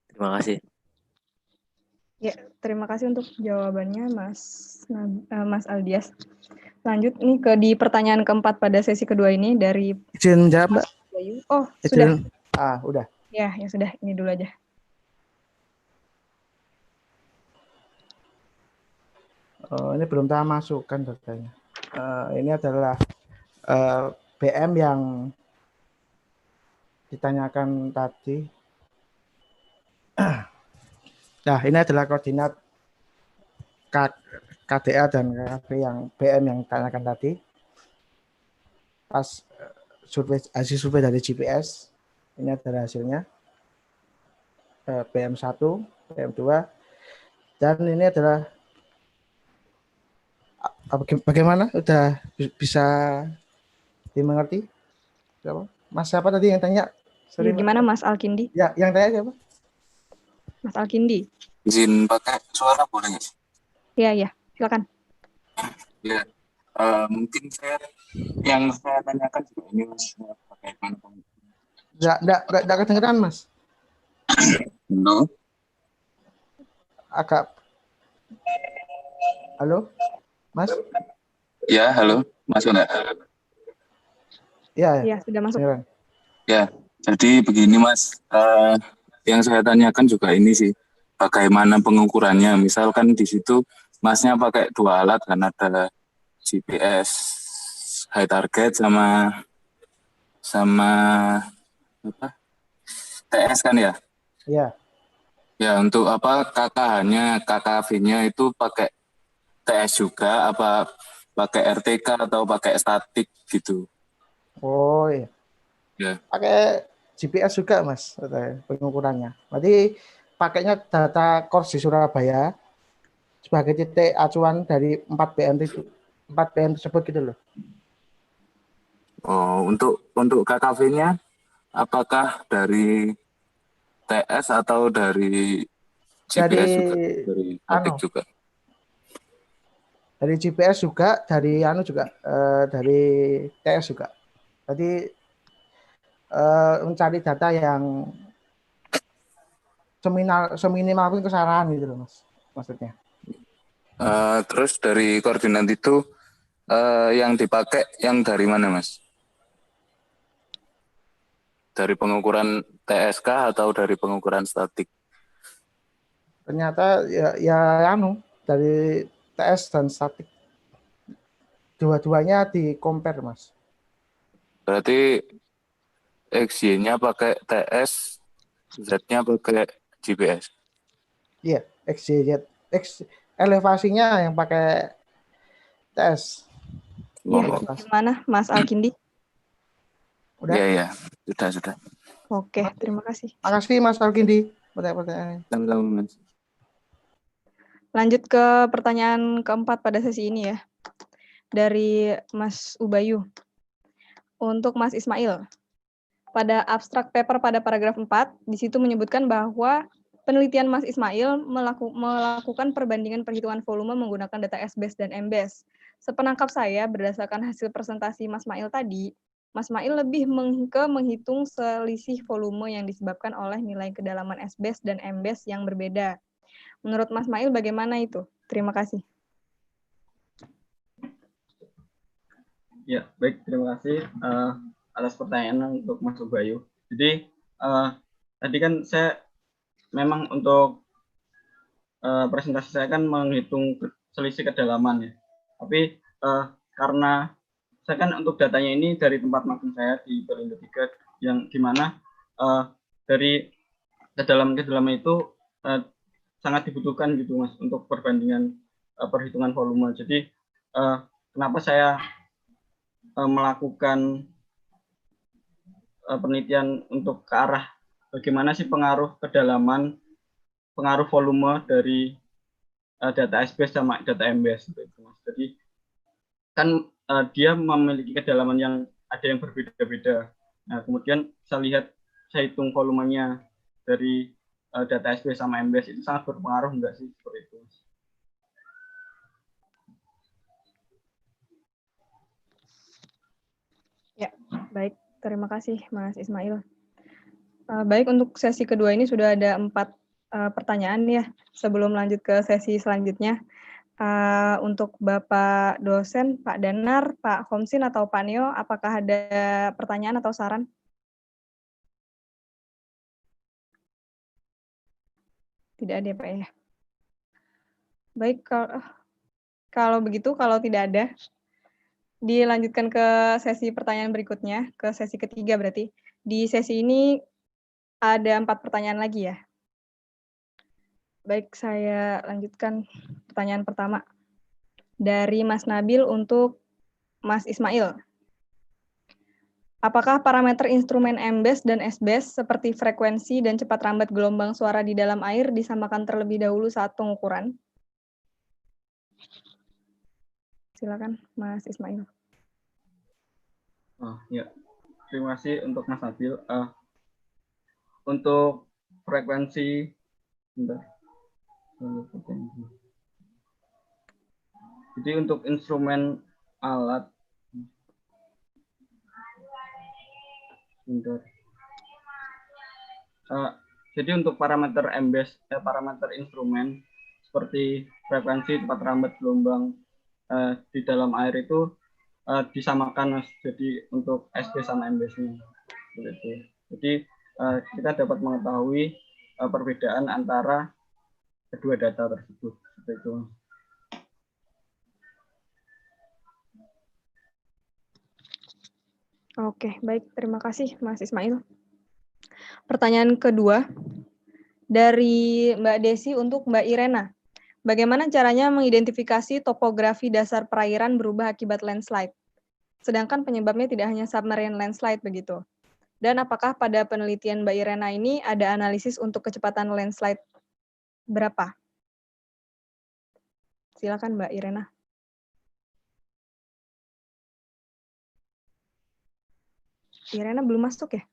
Terima kasih. Ya, terima kasih untuk jawabannya Mas Aldias. Lanjut nih di pertanyaan keempat pada sesi kedua ini dari izin jawab, Mbak. Oh, sudah. Udah. Ya sudah, ini dulu aja. Ini belum saya masukkan datanya. Ini adalah BM yang ditanyakan tadi. Nah, ini adalah koordinat KDA dan KKP yang BM yang ditanyakan tadi. Pas hasil survei dari GPS, ini adalah hasilnya. BM1, BM2, dan ini adalah bagaimana? Udah bisa dimengerti? Mas siapa tadi yang tanya? Ya, gimana Mas Alkindi? Ya, yang tanya siapa? Mas Alkindi. Izin pakai suara boleh nggak? Iya, silakan. Ya, mungkin yang saya tanyakan juga ini Mas, bagaimana? Nggak kedengeran Mas. Halo. Halo, Mas? Ya, halo, Mas enggak? Ya, sudah masuk. Ya, jadi begini Mas, yang saya tanyakan juga ini sih, bagaimana pengukurannya? Misalkan di situ Masnya pakai 2 alat kan, ada GPS high target sama apa? TS kan ya? Iya. Ya, untuk KKV-nya itu pakai TS juga, apa pakai RTK atau pakai statik gitu? Oh iya. Ya. Pakai GPS juga Mas, pengukurannya. Berarti pakainya data course di Surabaya sebagai titik acuan dari 4 BM tersebut gitu loh. Oh, untuk KKV-nya apakah dari TS atau dari GPS juga? Dari statik juga? Dari GPS juga, dari dari TS juga. Jadi mencari data yang seminimal mungkin kesalahan gitu loh Mas, maksudnya. Terus dari koordinat itu yang dipakai yang dari mana Mas? Dari pengukuran TSK atau dari pengukuran statik? Ternyata dari TS dan statik. Dua-duanya di compare Mas. Berarti XY-nya pakai TS, Z-nya pakai GPS. Iya, XYZ. Elevasinya yang pakai TS. Iya, Oh. gimana Mas Alkindi? Udah? Iya, sudah. Oke, terima kasih. Makasih Mas Alkindi pertanyaannya. Sama-sama, Mas. Lanjut ke pertanyaan keempat pada sesi ini ya. Dari Mas Ubayu. Untuk Mas Ismail. Pada abstrak paper pada paragraf 4, di situ menyebutkan bahwa penelitian Mas Ismail melakukan perbandingan perhitungan volume menggunakan data SBASE dan MBASE. Sepenangkap saya, berdasarkan hasil presentasi Mas Ismail tadi, Mas Ismail lebih menghitung selisih volume yang disebabkan oleh nilai kedalaman SBASE dan MBASE yang berbeda. Menurut Mas Ismail bagaimana itu? Terima kasih. Ya, baik. Terima kasih atas pertanyaan untuk Mas Ubayu. Jadi, tadi kan saya memang untuk presentasi saya kan menghitung selisih kedalaman ya. Tapi karena saya kan untuk datanya ini dari tempat magang saya di Pelindo 3 yang dimana dari kedalaman itu sangat dibutuhkan gitu Mas untuk perbandingan perhitungan volume. Jadi kenapa saya melakukan penelitian untuk ke arah bagaimana sih pengaruh kedalaman, pengaruh volume dari data SBASE sama data MBASE gitu Mas. Jadi kan dia memiliki kedalaman yang ada yang berbeda-beda. Nah, kemudian saya hitung volumenya dari data SBASE sama MBASE itu sangat berpengaruh enggak sih seperti itu? Ya, baik. Terima kasih Mas Ismail. Baik, untuk sesi kedua ini sudah ada 4 pertanyaan ya. Sebelum lanjut ke sesi selanjutnya, untuk Bapak dosen, Pak Danar, Pak Homsin, atau Pak Neo, apakah ada pertanyaan atau saran? Tidak ada ya Pak ya. Baik, kalau begitu, kalau tidak ada, dilanjutkan ke sesi pertanyaan berikutnya, ke sesi ketiga berarti. Di sesi ini ada 4 pertanyaan lagi ya. Baik, saya lanjutkan pertanyaan pertama. Dari Mas Nabil untuk Mas Ismail. Apakah parameter instrumen MBASE dan SBASE seperti frekuensi dan cepat rambat gelombang suara di dalam air disamakan terlebih dahulu saat pengukuran? Silakan, Mas Ismail. Ya, terima kasih untuk Mas Nabil. Untuk frekuensi, jadi untuk instrumen alat, jadi untuk parameter MBASE, parameter instrumen seperti frekuensi, cepat rambat gelombang di dalam air itu disamakan Mas. Jadi untuk SBASE sama MBASE-nya. Jadi kita dapat mengetahui perbedaan antara kedua data tersebut. Seperti itu. Oke, baik. Terima kasih, Mas Ismail. Pertanyaan kedua dari Mbak Desi untuk Mbak Irena. Bagaimana caranya mengidentifikasi topografi dasar perairan berubah akibat landslide? Sedangkan penyebabnya tidak hanya submarine landslide begitu. Dan apakah pada penelitian Mbak Irena ini ada analisis untuk kecepatan landslide berapa? Silakan Mbak Irena. Irena belum masuk ya?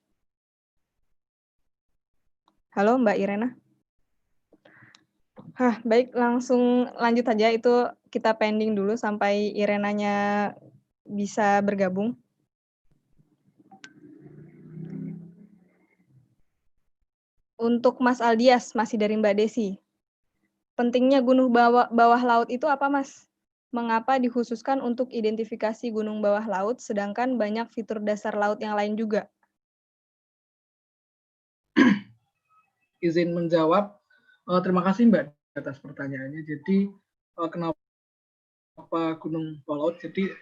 Halo Mbak Irena. Baik, langsung lanjut aja, itu kita pending dulu sampai Irenanya bisa bergabung. Untuk Mas Aldias, masih dari Mbak Desi. Pentingnya gunung bawah laut itu apa, Mas? Mengapa dikhususkan untuk identifikasi gunung bawah laut, sedangkan banyak fitur dasar laut yang lain juga? Izin menjawab. Terima kasih Mbak atas pertanyaannya. Jadi kenapa gunung bawah laut? Jadi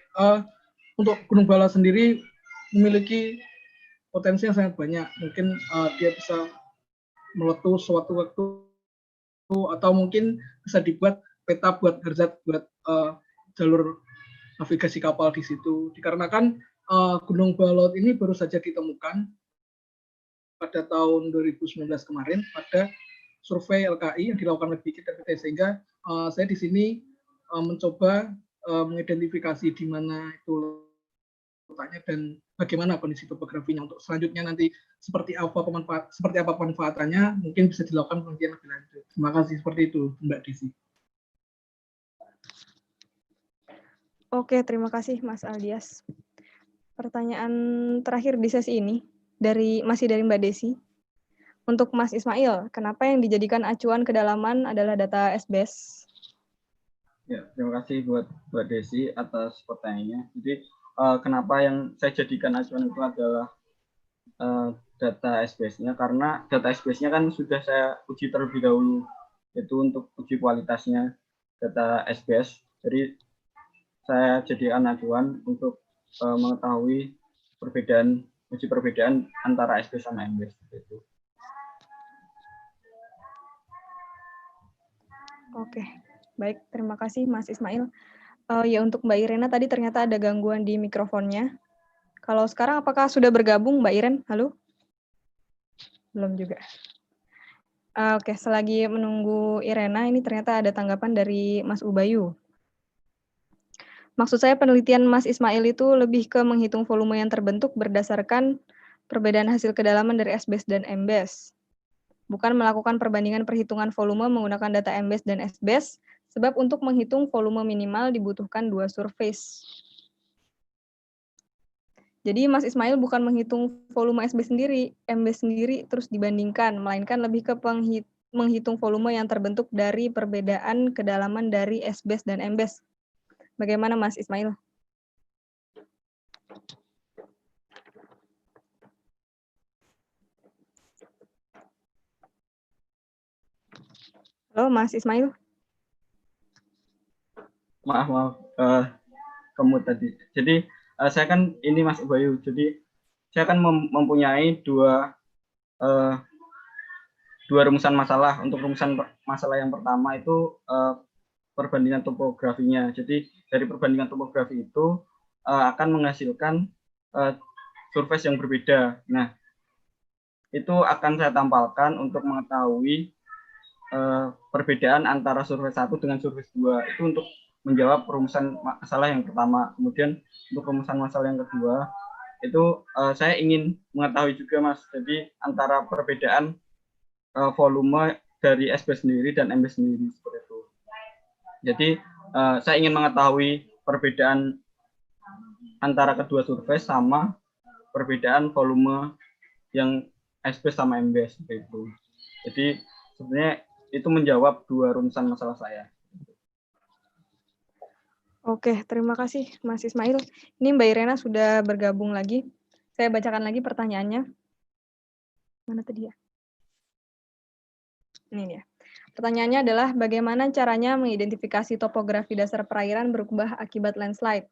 untuk gunung bawah laut sendiri memiliki potensi yang sangat banyak. Mungkin dia bisa meletus suatu waktu, atau mungkin bisa dibuat peta buat HARZAT, buat jalur navigasi kapal di situ. Dikarenakan gunung bawah laut ini baru saja ditemukan pada tahun 2019 kemarin pada survei LKI yang dilakukan oleh BIKIT dan PT, sehingga saya di sini mencoba mengidentifikasi di mana itu letaknya dan bagaimana kondisi topografinya. Untuk selanjutnya nanti seperti apa pemanfaatannya mungkin bisa dilakukan penelitian lebih lanjut. Terima kasih, seperti itu Mbak Desi. Oke, terima kasih Mas Aldias. Pertanyaan terakhir di sesi ini masih dari Mbak Desi. Untuk Mas Ismail, kenapa yang dijadikan acuan kedalaman adalah data SBS? Ya, terima kasih buat Mbak Desi atas pertanyaannya. Jadi kenapa yang saya jadikan acuan itu adalah data SBS-nya, karena data SBS-nya kan sudah saya uji terlebih dahulu, itu untuk uji kualitasnya data SBS. Jadi saya jadikan acuan untuk mengetahui uji perbedaan antara SBS sama MBS. Itu. Oke, baik, terima kasih Mas Ismail. Ya, untuk Mbak Irena tadi ternyata ada gangguan di mikrofonnya. Kalau sekarang apakah sudah bergabung Mbak Iren? Halo? Belum juga. Oke, selagi menunggu Irena, ini ternyata ada tanggapan dari Mas Ubayu. Maksud saya penelitian Mas Ismail itu lebih ke menghitung volume yang terbentuk berdasarkan perbedaan hasil kedalaman dari SBS dan MBS. Bukan melakukan perbandingan perhitungan volume menggunakan data MBS dan SBS, sebab untuk menghitung volume minimal dibutuhkan 2 surface. Jadi Mas Ismail bukan menghitung volume SBS sendiri, MBS sendiri terus dibandingkan, melainkan lebih ke menghitung volume yang terbentuk dari perbedaan kedalaman dari SBS dan MBS. Bagaimana Mas Ismail? Halo Mas Ismail. Maaf, kamu tadi. Jadi saya kan ini Mas Bayu. Jadi saya kan mempunyai dua rumusan masalah. Untuk rumusan masalah yang pertama itu perbandingan topografinya. Jadi dari perbandingan topografi itu akan menghasilkan surface yang berbeda. Nah, itu akan saya tampalkan untuk mengetahui perbedaan antara survei 1 dengan survei 2 itu untuk menjawab rumusan masalah yang pertama. Kemudian untuk rumusan masalah yang kedua itu saya ingin mengetahui juga Mas, jadi antara perbedaan volume dari SBS sendiri dan MBS sendiri seperti itu. Jadi saya ingin mengetahui perbedaan antara kedua survei sama perbedaan volume yang SBS sama MBS seperti itu. Jadi sebenarnya itu menjawab dua rumusan masalah saya. Oke, terima kasih Mas Ismail. Ini Mbak Irena sudah bergabung lagi. Saya bacakan lagi pertanyaannya. Mana tadi ya? Ini dia. Pertanyaannya adalah bagaimana caranya mengidentifikasi topografi dasar perairan berubah akibat landslide?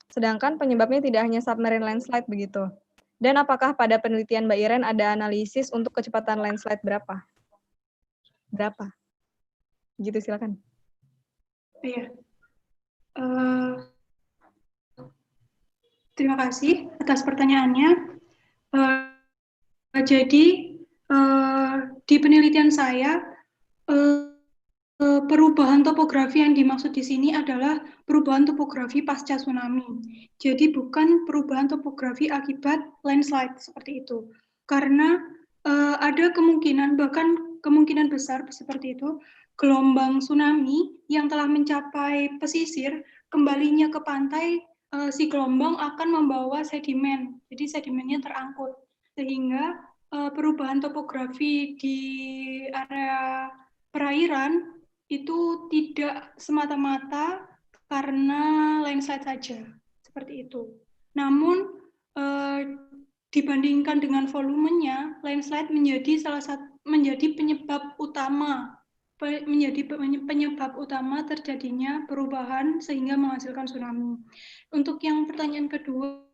Sedangkan penyebabnya tidak hanya submarine landslide begitu. Dan apakah pada penelitian Mbak Iren ada analisis untuk kecepatan landslide berapa? Gitu, silakan. Iya. Terima kasih atas pertanyaannya. Jadi di penelitian saya perubahan topografi yang dimaksud di sini adalah perubahan topografi pasca tsunami. Jadi bukan perubahan topografi akibat landslide seperti itu. Karena ada kemungkinan, bahkan kemungkinan besar seperti itu, gelombang tsunami yang telah mencapai pesisir, kembalinya ke pantai, si gelombang akan membawa sedimen. Jadi sedimennya terangkut. Sehingga perubahan topografi di area perairan itu tidak semata-mata karena landslide saja, seperti itu. Namun dibandingkan dengan volumenya, landslide menjadi penyebab utama terjadinya perubahan sehingga menghasilkan tsunami. Untuk yang pertanyaan kedua,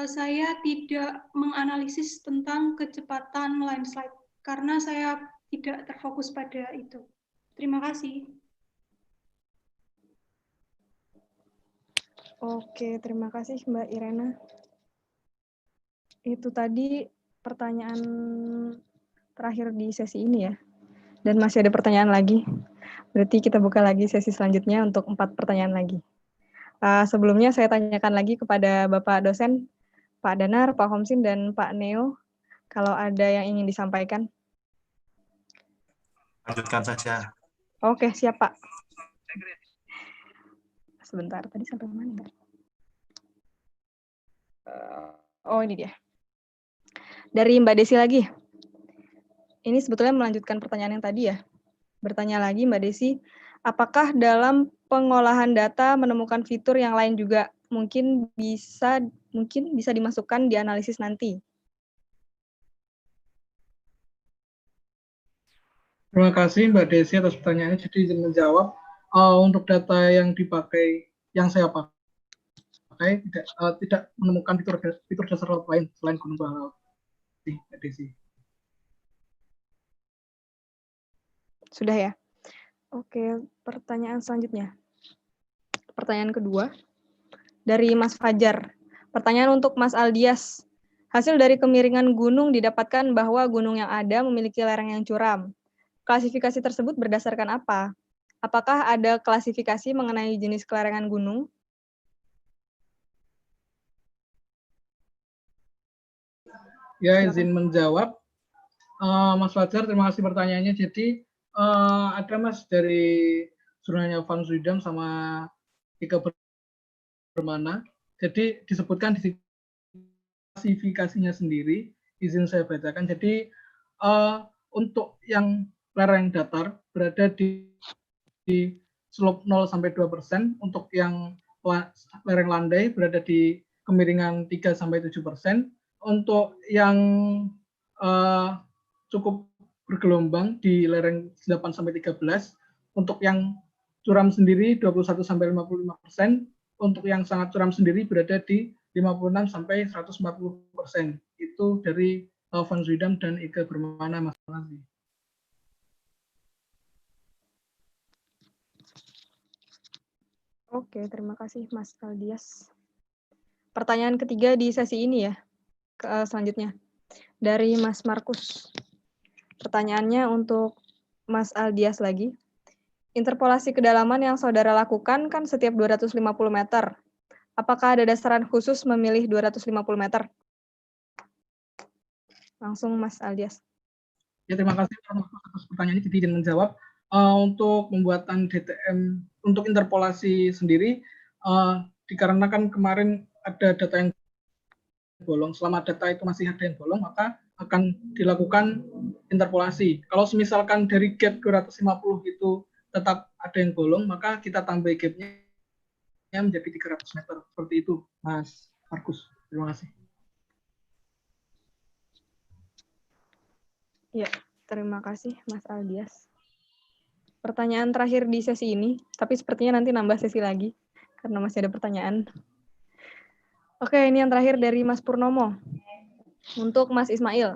saya tidak menganalisis tentang kecepatan landslide karena saya tidak terfokus pada itu. Terima kasih. Oke, terima kasih Mbak Irena. Itu tadi pertanyaan terakhir di sesi ini ya. Dan masih ada pertanyaan lagi. Berarti kita buka lagi sesi selanjutnya untuk 4 pertanyaan lagi. Sebelumnya saya tanyakan lagi kepada Bapak dosen, Pak Danar, Pak Homsin, dan Pak Neo, kalau ada yang ingin disampaikan. Lanjutkan saja. Oke, siap Pak. Sebentar, tadi sampai mana? Oh, ini dia. Dari Mbak Desi lagi. Ini sebetulnya melanjutkan pertanyaan yang tadi ya. Bertanya lagi Mbak Desi, apakah dalam pengolahan data menemukan fitur yang lain juga mungkin bisa dimasukkan di analisis nanti? Terima kasih Mbak Desi atas pertanyaannya. Jadi izin menjawab, untuk data yang dipakai, yang saya pakai tidak menemukan fitur dasar laut lain selain gunung bawah laut. Mbak Desi. Sudah ya? Oke, pertanyaan selanjutnya. Pertanyaan kedua dari Mas Fajar. Pertanyaan untuk Mas Aldias. Hasil dari kemiringan gunung didapatkan bahwa gunung yang ada memiliki lereng yang curam. Klasifikasi tersebut berdasarkan apa? Apakah ada klasifikasi mengenai jenis kelerengan gunung? Ya, izin menjawab. Mas Fajar, terima kasih pertanyaannya. Jadi, ada Mas dari jurnalnya Van Zuidam sama Ika Bermana. Jadi disebutkan di klasifikasinya sendiri, izin saya bacakan. Jadi untuk yang lereng datar berada di slope 0-2%, untuk yang lereng landai berada di kemiringan 3-7%, untuk yang cukup bergelombang di lereng 8-13%, untuk yang curam sendiri 21-55%, untuk yang sangat curam sendiri berada di 56-140%. Itu dari Van Zuidam dan Ika Bermana, Mas Nazi. Oke, terima kasih Mas Aldias. Pertanyaan ketiga di sesi ini ya, selanjutnya. Dari Mas Markus. Pertanyaannya untuk Mas Aldias lagi. Interpolasi kedalaman yang saudara lakukan kan setiap 250 meter. Apakah ada dasaran khusus memilih 250 meter? Langsung Mas Aldias. Ya, terima kasih atas pertanyaannya. Jadi izin menjawab. Untuk pembuatan DTM untuk interpolasi sendiri, dikarenakan kemarin ada data yang bolong. Selama data itu masih ada yang bolong, maka akan dilakukan interpolasi. Kalau misalkan dari gap 250 itu tetap ada yang bolong, maka kita tambah gapnya menjadi 300 meter. Seperti itu, Mas Markus. Terima kasih. Ya, terima kasih Mas Aldias. Pertanyaan terakhir di sesi ini, tapi sepertinya nanti nambah sesi lagi, karena masih ada pertanyaan. Oke, ini yang terakhir dari Mas Purnomo. Untuk Mas Ismail.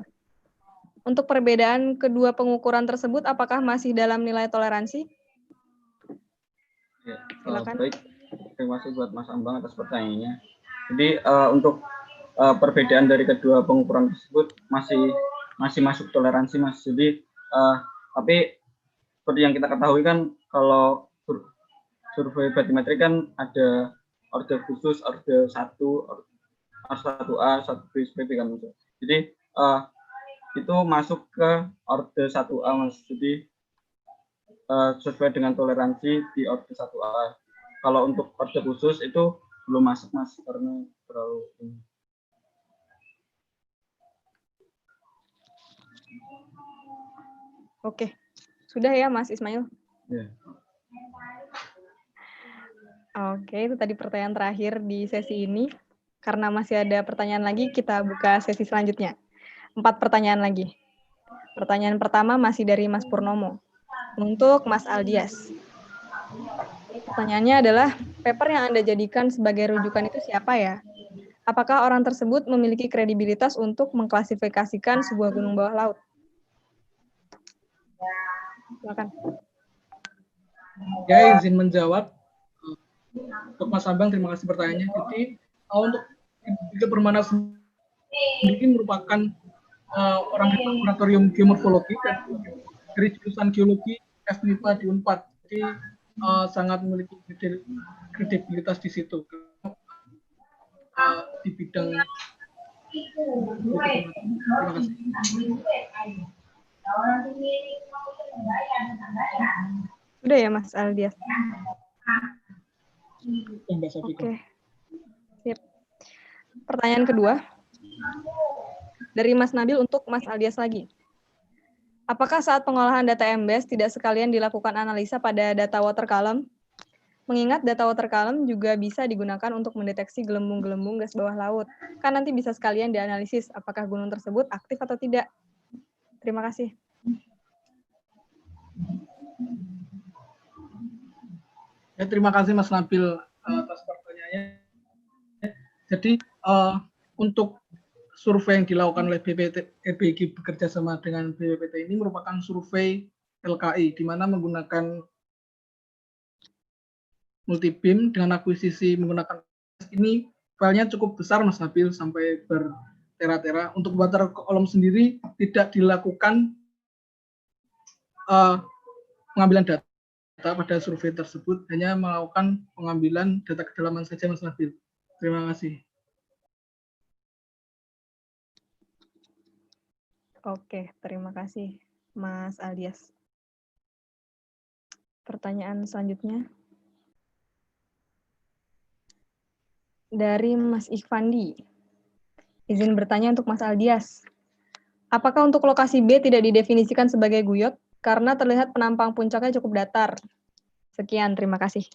Untuk perbedaan kedua pengukuran tersebut, apakah masih dalam nilai toleransi? Ya, silakan. Baik, terima kasih buat Mas Ambang atas pertanyaannya. Jadi untuk perbedaan dari kedua pengukuran tersebut masih masuk toleransi, Mas. Jadi tapi seperti yang kita ketahui kan, kalau survei batimetri kan ada orde khusus, orde 1, R1A, 1B, SPB kan. Jadi itu masuk ke orde 1A, Mas. Jadi sesuai dengan toleransi di orde 1A. Kalau untuk orde khusus itu belum masuk, Mas, karena terlalu Oke, sudah ya Mas Ismail? Ya. Oke, itu tadi pertanyaan terakhir di sesi ini. Karena masih ada pertanyaan lagi, kita buka sesi selanjutnya. 4 pertanyaan lagi. Pertanyaan pertama masih dari Mas Purnomo. Untuk Mas Aldias. Pertanyaannya adalah, paper yang Anda jadikan sebagai rujukan itu siapa ya? Apakah orang tersebut memiliki kredibilitas untuk mengklasifikasikan sebuah gunung bawah laut? Silakan. Ya, izin menjawab. Untuk Mas Abang, terima kasih pertanyaannya. Jadi, untuk Ibu Permana sendiri merupakan orang di laboratorium geomorfologi dan dari jurusan geologi FMIPA di UNPAD. Jadi, sangat memiliki kredibilitas di situ. Di bidang terima kasih. Sudah ya Mas Aldias? Oke. Sip. Pertanyaan kedua dari Mas Nabil untuk Mas Aldias lagi. Apakah saat pengolahan data MBS tidak sekalian dilakukan analisa pada data water column? Mengingat data water column juga bisa digunakan untuk mendeteksi gelembung-gelembung gas bawah laut. Kan nanti bisa sekalian dianalisis apakah gunung tersebut aktif atau tidak. Terima kasih. Ya, terima kasih Mas Nabil atas pertanyaannya. Jadi untuk survei yang dilakukan oleh EBG bekerja sama dengan BPPT ini merupakan survei LKI, di mana menggunakan multi-beam dengan akuisisi menggunakan ini filenya cukup besar Mas Nabil, sampai bertera-tera. Untuk water column sendiri tidak dilakukan pengambilan data pada survei tersebut, hanya melakukan pengambilan data kedalaman saja Mas Nabil. Terima kasih. Oke, terima kasih Mas Aldias. Pertanyaan selanjutnya dari Mas Ikhfandi. Izin bertanya untuk Mas Aldias. Apakah untuk lokasi B tidak didefinisikan sebagai guyot karena terlihat penampang puncaknya cukup datar? Sekian, terima kasih.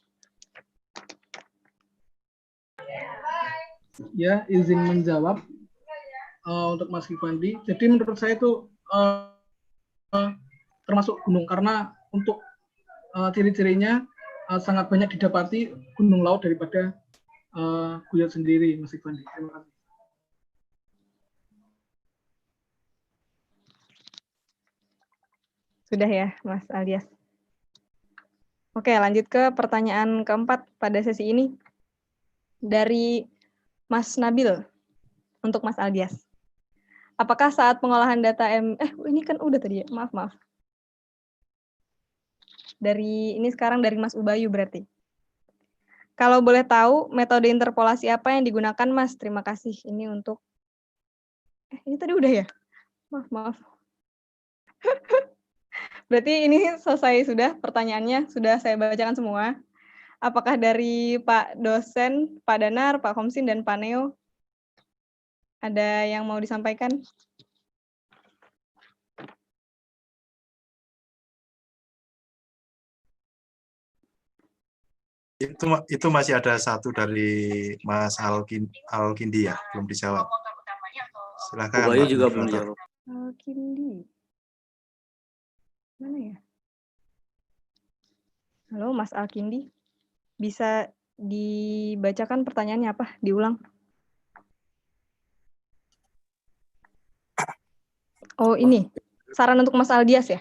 Ya, izin menjawab untuk Mas Ikhfandi. Jadi menurut saya itu termasuk gunung, karena untuk ciri-cirinya sangat banyak didapati gunung laut daripada guyot sendiri, Mas Ikhfandi. Terima kasih. Sudah ya, Mas Aldias. Oke, lanjut ke pertanyaan keempat pada sesi ini. Dari Mas Nabil untuk Mas Aldias. Apakah saat pengolahan data ini kan udah tadi ya, maaf. Ini sekarang dari Mas Ubayu berarti. Kalau boleh tahu metode interpolasi apa yang digunakan Mas? Terima kasih. Ini untuk ini tadi udah ya? Maaf. Berarti ini selesai sudah pertanyaannya, sudah saya bacakan semua. Apakah dari Pak dosen, Pak Danar, Pak Komsin, dan Pak Neo ada yang mau disampaikan? Itu masih ada satu dari Mas Alkindi ya, belum dijawab. Silakan. Bayu juga belum dijawab. Alkindi. Mana ya? Halo Mas Alkindi. Bisa dibacakan pertanyaannya apa? Diulang. Oh ini, saran untuk Mas Aldias ya?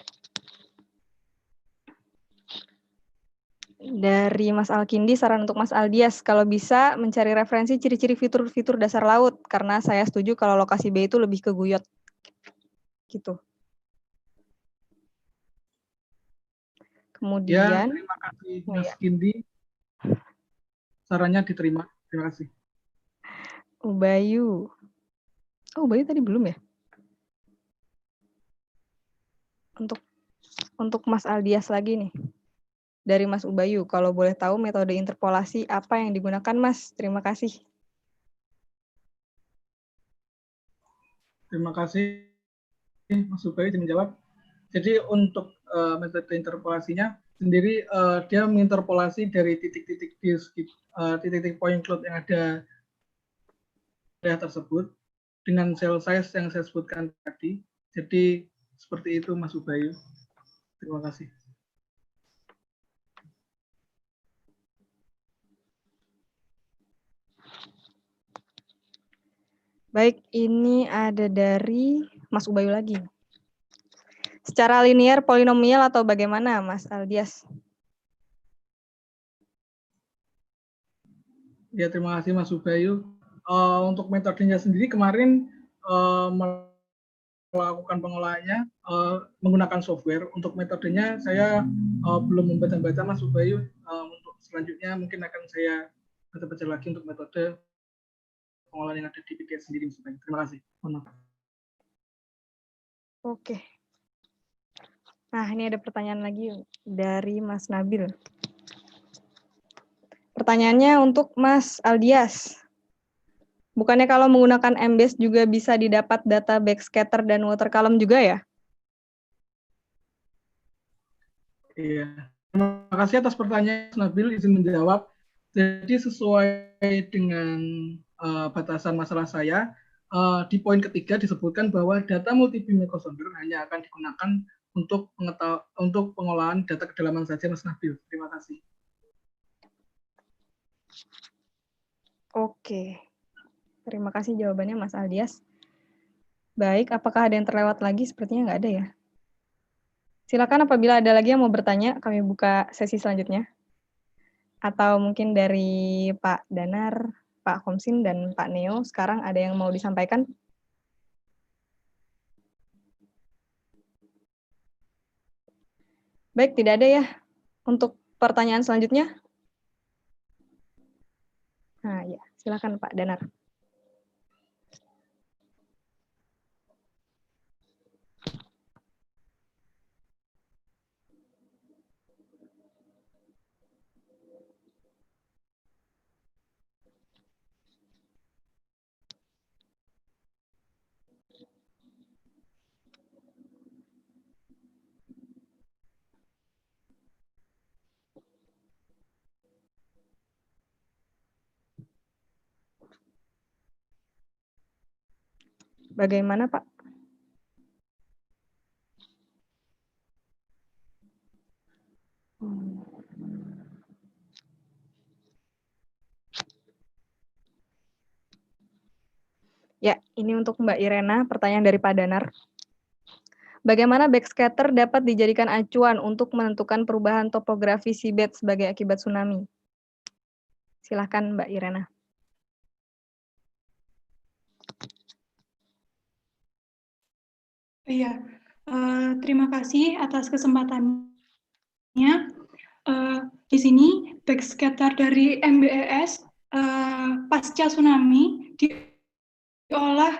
Dari Mas Alkindi, saran untuk Mas Aldias, kalau bisa mencari referensi ciri-ciri fitur-fitur dasar laut, karena saya setuju kalau lokasi B itu lebih ke guyot. Gitu. Kemudian, ya, terima kasih Mas Kindi. Sarannya diterima. Terima kasih. Ubayu. Oh, Ubayu tadi belum ya? Untuk Mas Aldias lagi nih. Dari Mas Ubayu, kalau boleh tahu metode interpolasi apa yang digunakan Mas? Terima kasih. Terima kasih Mas Ubayu menjawab. Jadi untuk metode interpolasinya sendiri dia menginterpolasi dari titik-titik titik-titik point cloud yang ada tersebut dengan cell size yang saya sebutkan tadi. Jadi seperti itu Mas Ubayu. Terima kasih. Baik, ini ada dari Mas Ubayu lagi. Secara linear, polinomial atau bagaimana, Mas Aldias? Ya, terima kasih Mas Ubayu. Untuk metodenya sendiri kemarin melakukan pengolahannya menggunakan software. Untuk metodenya saya belum membaca-baca Mas Ubayu. Untuk selanjutnya mungkin akan saya baca-baca lagi untuk metode pengolahan yang ada di PKS sendiri. Terima kasih. Oke. Nah, ini ada pertanyaan lagi dari Mas Nabil. Pertanyaannya untuk Mas Aldias. Bukannya kalau menggunakan Embase juga bisa didapat data backscatter dan water column juga ya? Iya. Terima kasih atas pertanyaan Mas Nabil, izin menjawab. Jadi sesuai dengan batasan masalah saya, di poin ketiga disebutkan bahwa data multi-beam echosonder hanya akan digunakan untuk pengolahan data kedalaman saja, Mas Nabil. Terima kasih. Oke. Terima kasih jawabannya Mas Aldias. Baik, apakah ada yang terlewat lagi? Sepertinya nggak ada ya. Silakan apabila ada lagi yang mau bertanya, kami buka sesi selanjutnya. Atau mungkin dari Pak Danar, Pak Komsin, dan Pak Neo, sekarang ada yang mau disampaikan? Baik, tidak ada ya. Untuk pertanyaan selanjutnya? Nah, ya, silakan Pak Danar. Bagaimana, Pak? Ya, ini untuk Mbak Irena, pertanyaan dari Pak Danar. Bagaimana backscatter dapat dijadikan acuan untuk menentukan perubahan topografi seabed sebagai akibat tsunami? Silakan Mbak Irena. Iya, terima kasih atas kesempatannya. Di sini backscatter dari MBES pasca tsunami diolah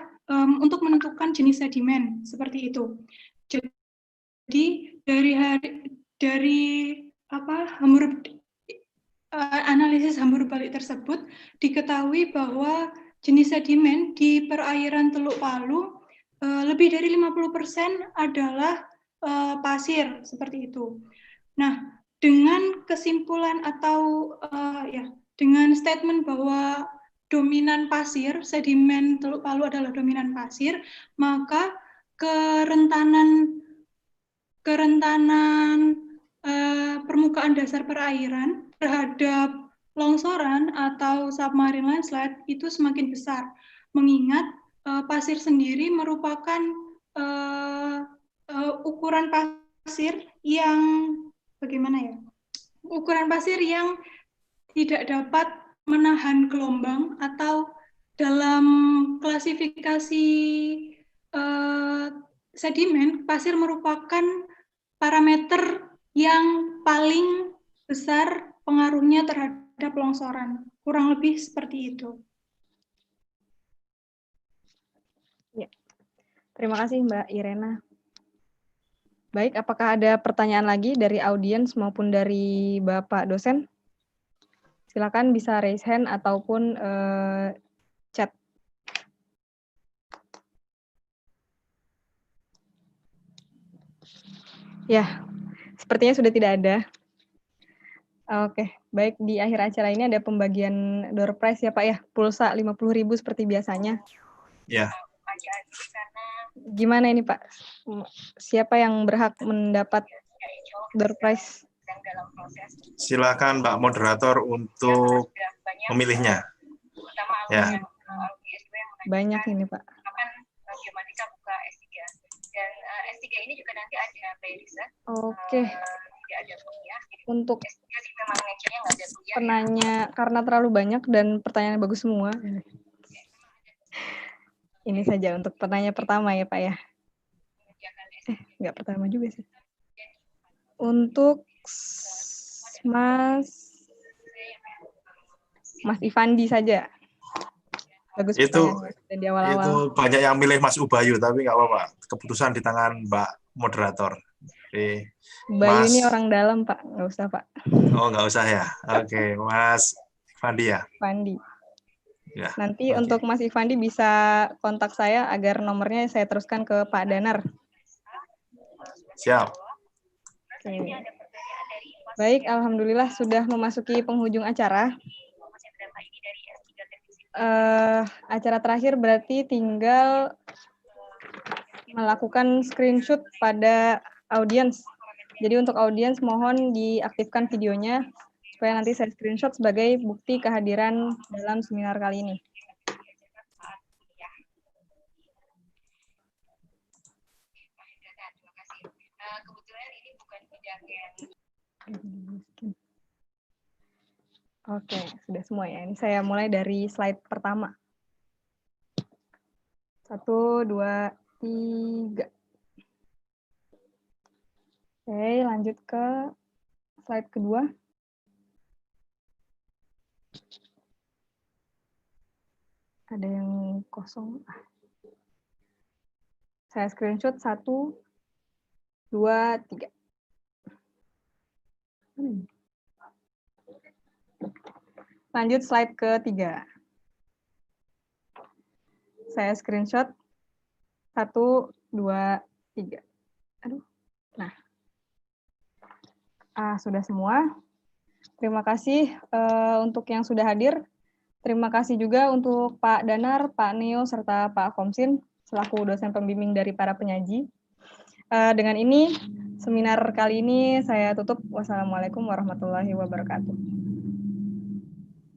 untuk menentukan jenis sedimen seperti itu. Jadi dari analisis hambur balik tersebut diketahui bahwa jenis sedimen di perairan Teluk Palu lebih dari 50% adalah pasir seperti itu. Nah, dengan kesimpulan atau dengan statement bahwa dominan pasir, sedimen Teluk Palu adalah dominan pasir, maka kerentanan permukaan dasar perairan terhadap longsoran atau submarine landslide itu semakin besar, mengingat pasir sendiri merupakan ukuran pasir yang ukuran pasir yang tidak dapat menahan gelombang atau dalam klasifikasi sedimen, pasir merupakan parameter yang paling besar pengaruhnya terhadap longsoran. Kurang lebih seperti itu. Ya. Terima kasih Mbak Irena. Baik, apakah ada pertanyaan lagi dari audiens maupun dari Bapak dosen? Silakan bisa raise hand ataupun chat. Ya, sepertinya sudah tidak ada. Oke, baik, di akhir acara ini ada pembagian door prize ya Pak ya, pulsa 50.000 seperti biasanya. Ya, Gimana ini Pak? Siapa yang berhak mendapat door prize? silakan Mbak Moderator untuk memilihnya. Ya, Banyak ini Pak. Oke. Untuk penanya, karena terlalu banyak dan pertanyaannya bagus semua. Ini saja untuk pertanyaan pertama ya Pak ya. Nggak pertama juga sih. Untuk Mas Ivandi saja. Bagus itu pertanyaannya di awal-awal. itu banyak yang milih Mas Ubayu, tapi nggak apa-apa. Keputusan di tangan Mbak Moderator. Oke. Bayu Mas, ini orang dalam Pak, nggak usah Pak. oh nggak usah ya. Oke, Mas Fandi ya. Fandi. Ya, Nanti oke. untuk Mas Ivandi bisa kontak saya agar nomornya saya teruskan ke Pak Danar. Siap. Oke. Baik, alhamdulillah sudah memasuki penghujung acara. Acara terakhir berarti tinggal melakukan screenshot pada audiens. Jadi untuk audiens mohon diaktifkan videonya supaya nanti saya screenshot sebagai bukti kehadiran dalam seminar kali ini. Oke, sudah semua ya. Ini saya mulai dari slide pertama. 1, 2, 3. Oke, lanjut ke slide kedua. Ada yang kosong. Saya screenshot 1, 2, 3. Lanjut slide ketiga. Saya screenshot 1, 2, 3. Aduh. Nah. Sudah semua. Terima kasih untuk yang sudah hadir. Terima kasih juga untuk Pak Danar, Pak Neo, serta Pak Komsin selaku dosen pembimbing dari para penyaji. Dengan ini, seminar kali ini saya tutup. Wassalamualaikum warahmatullahi wabarakatuh.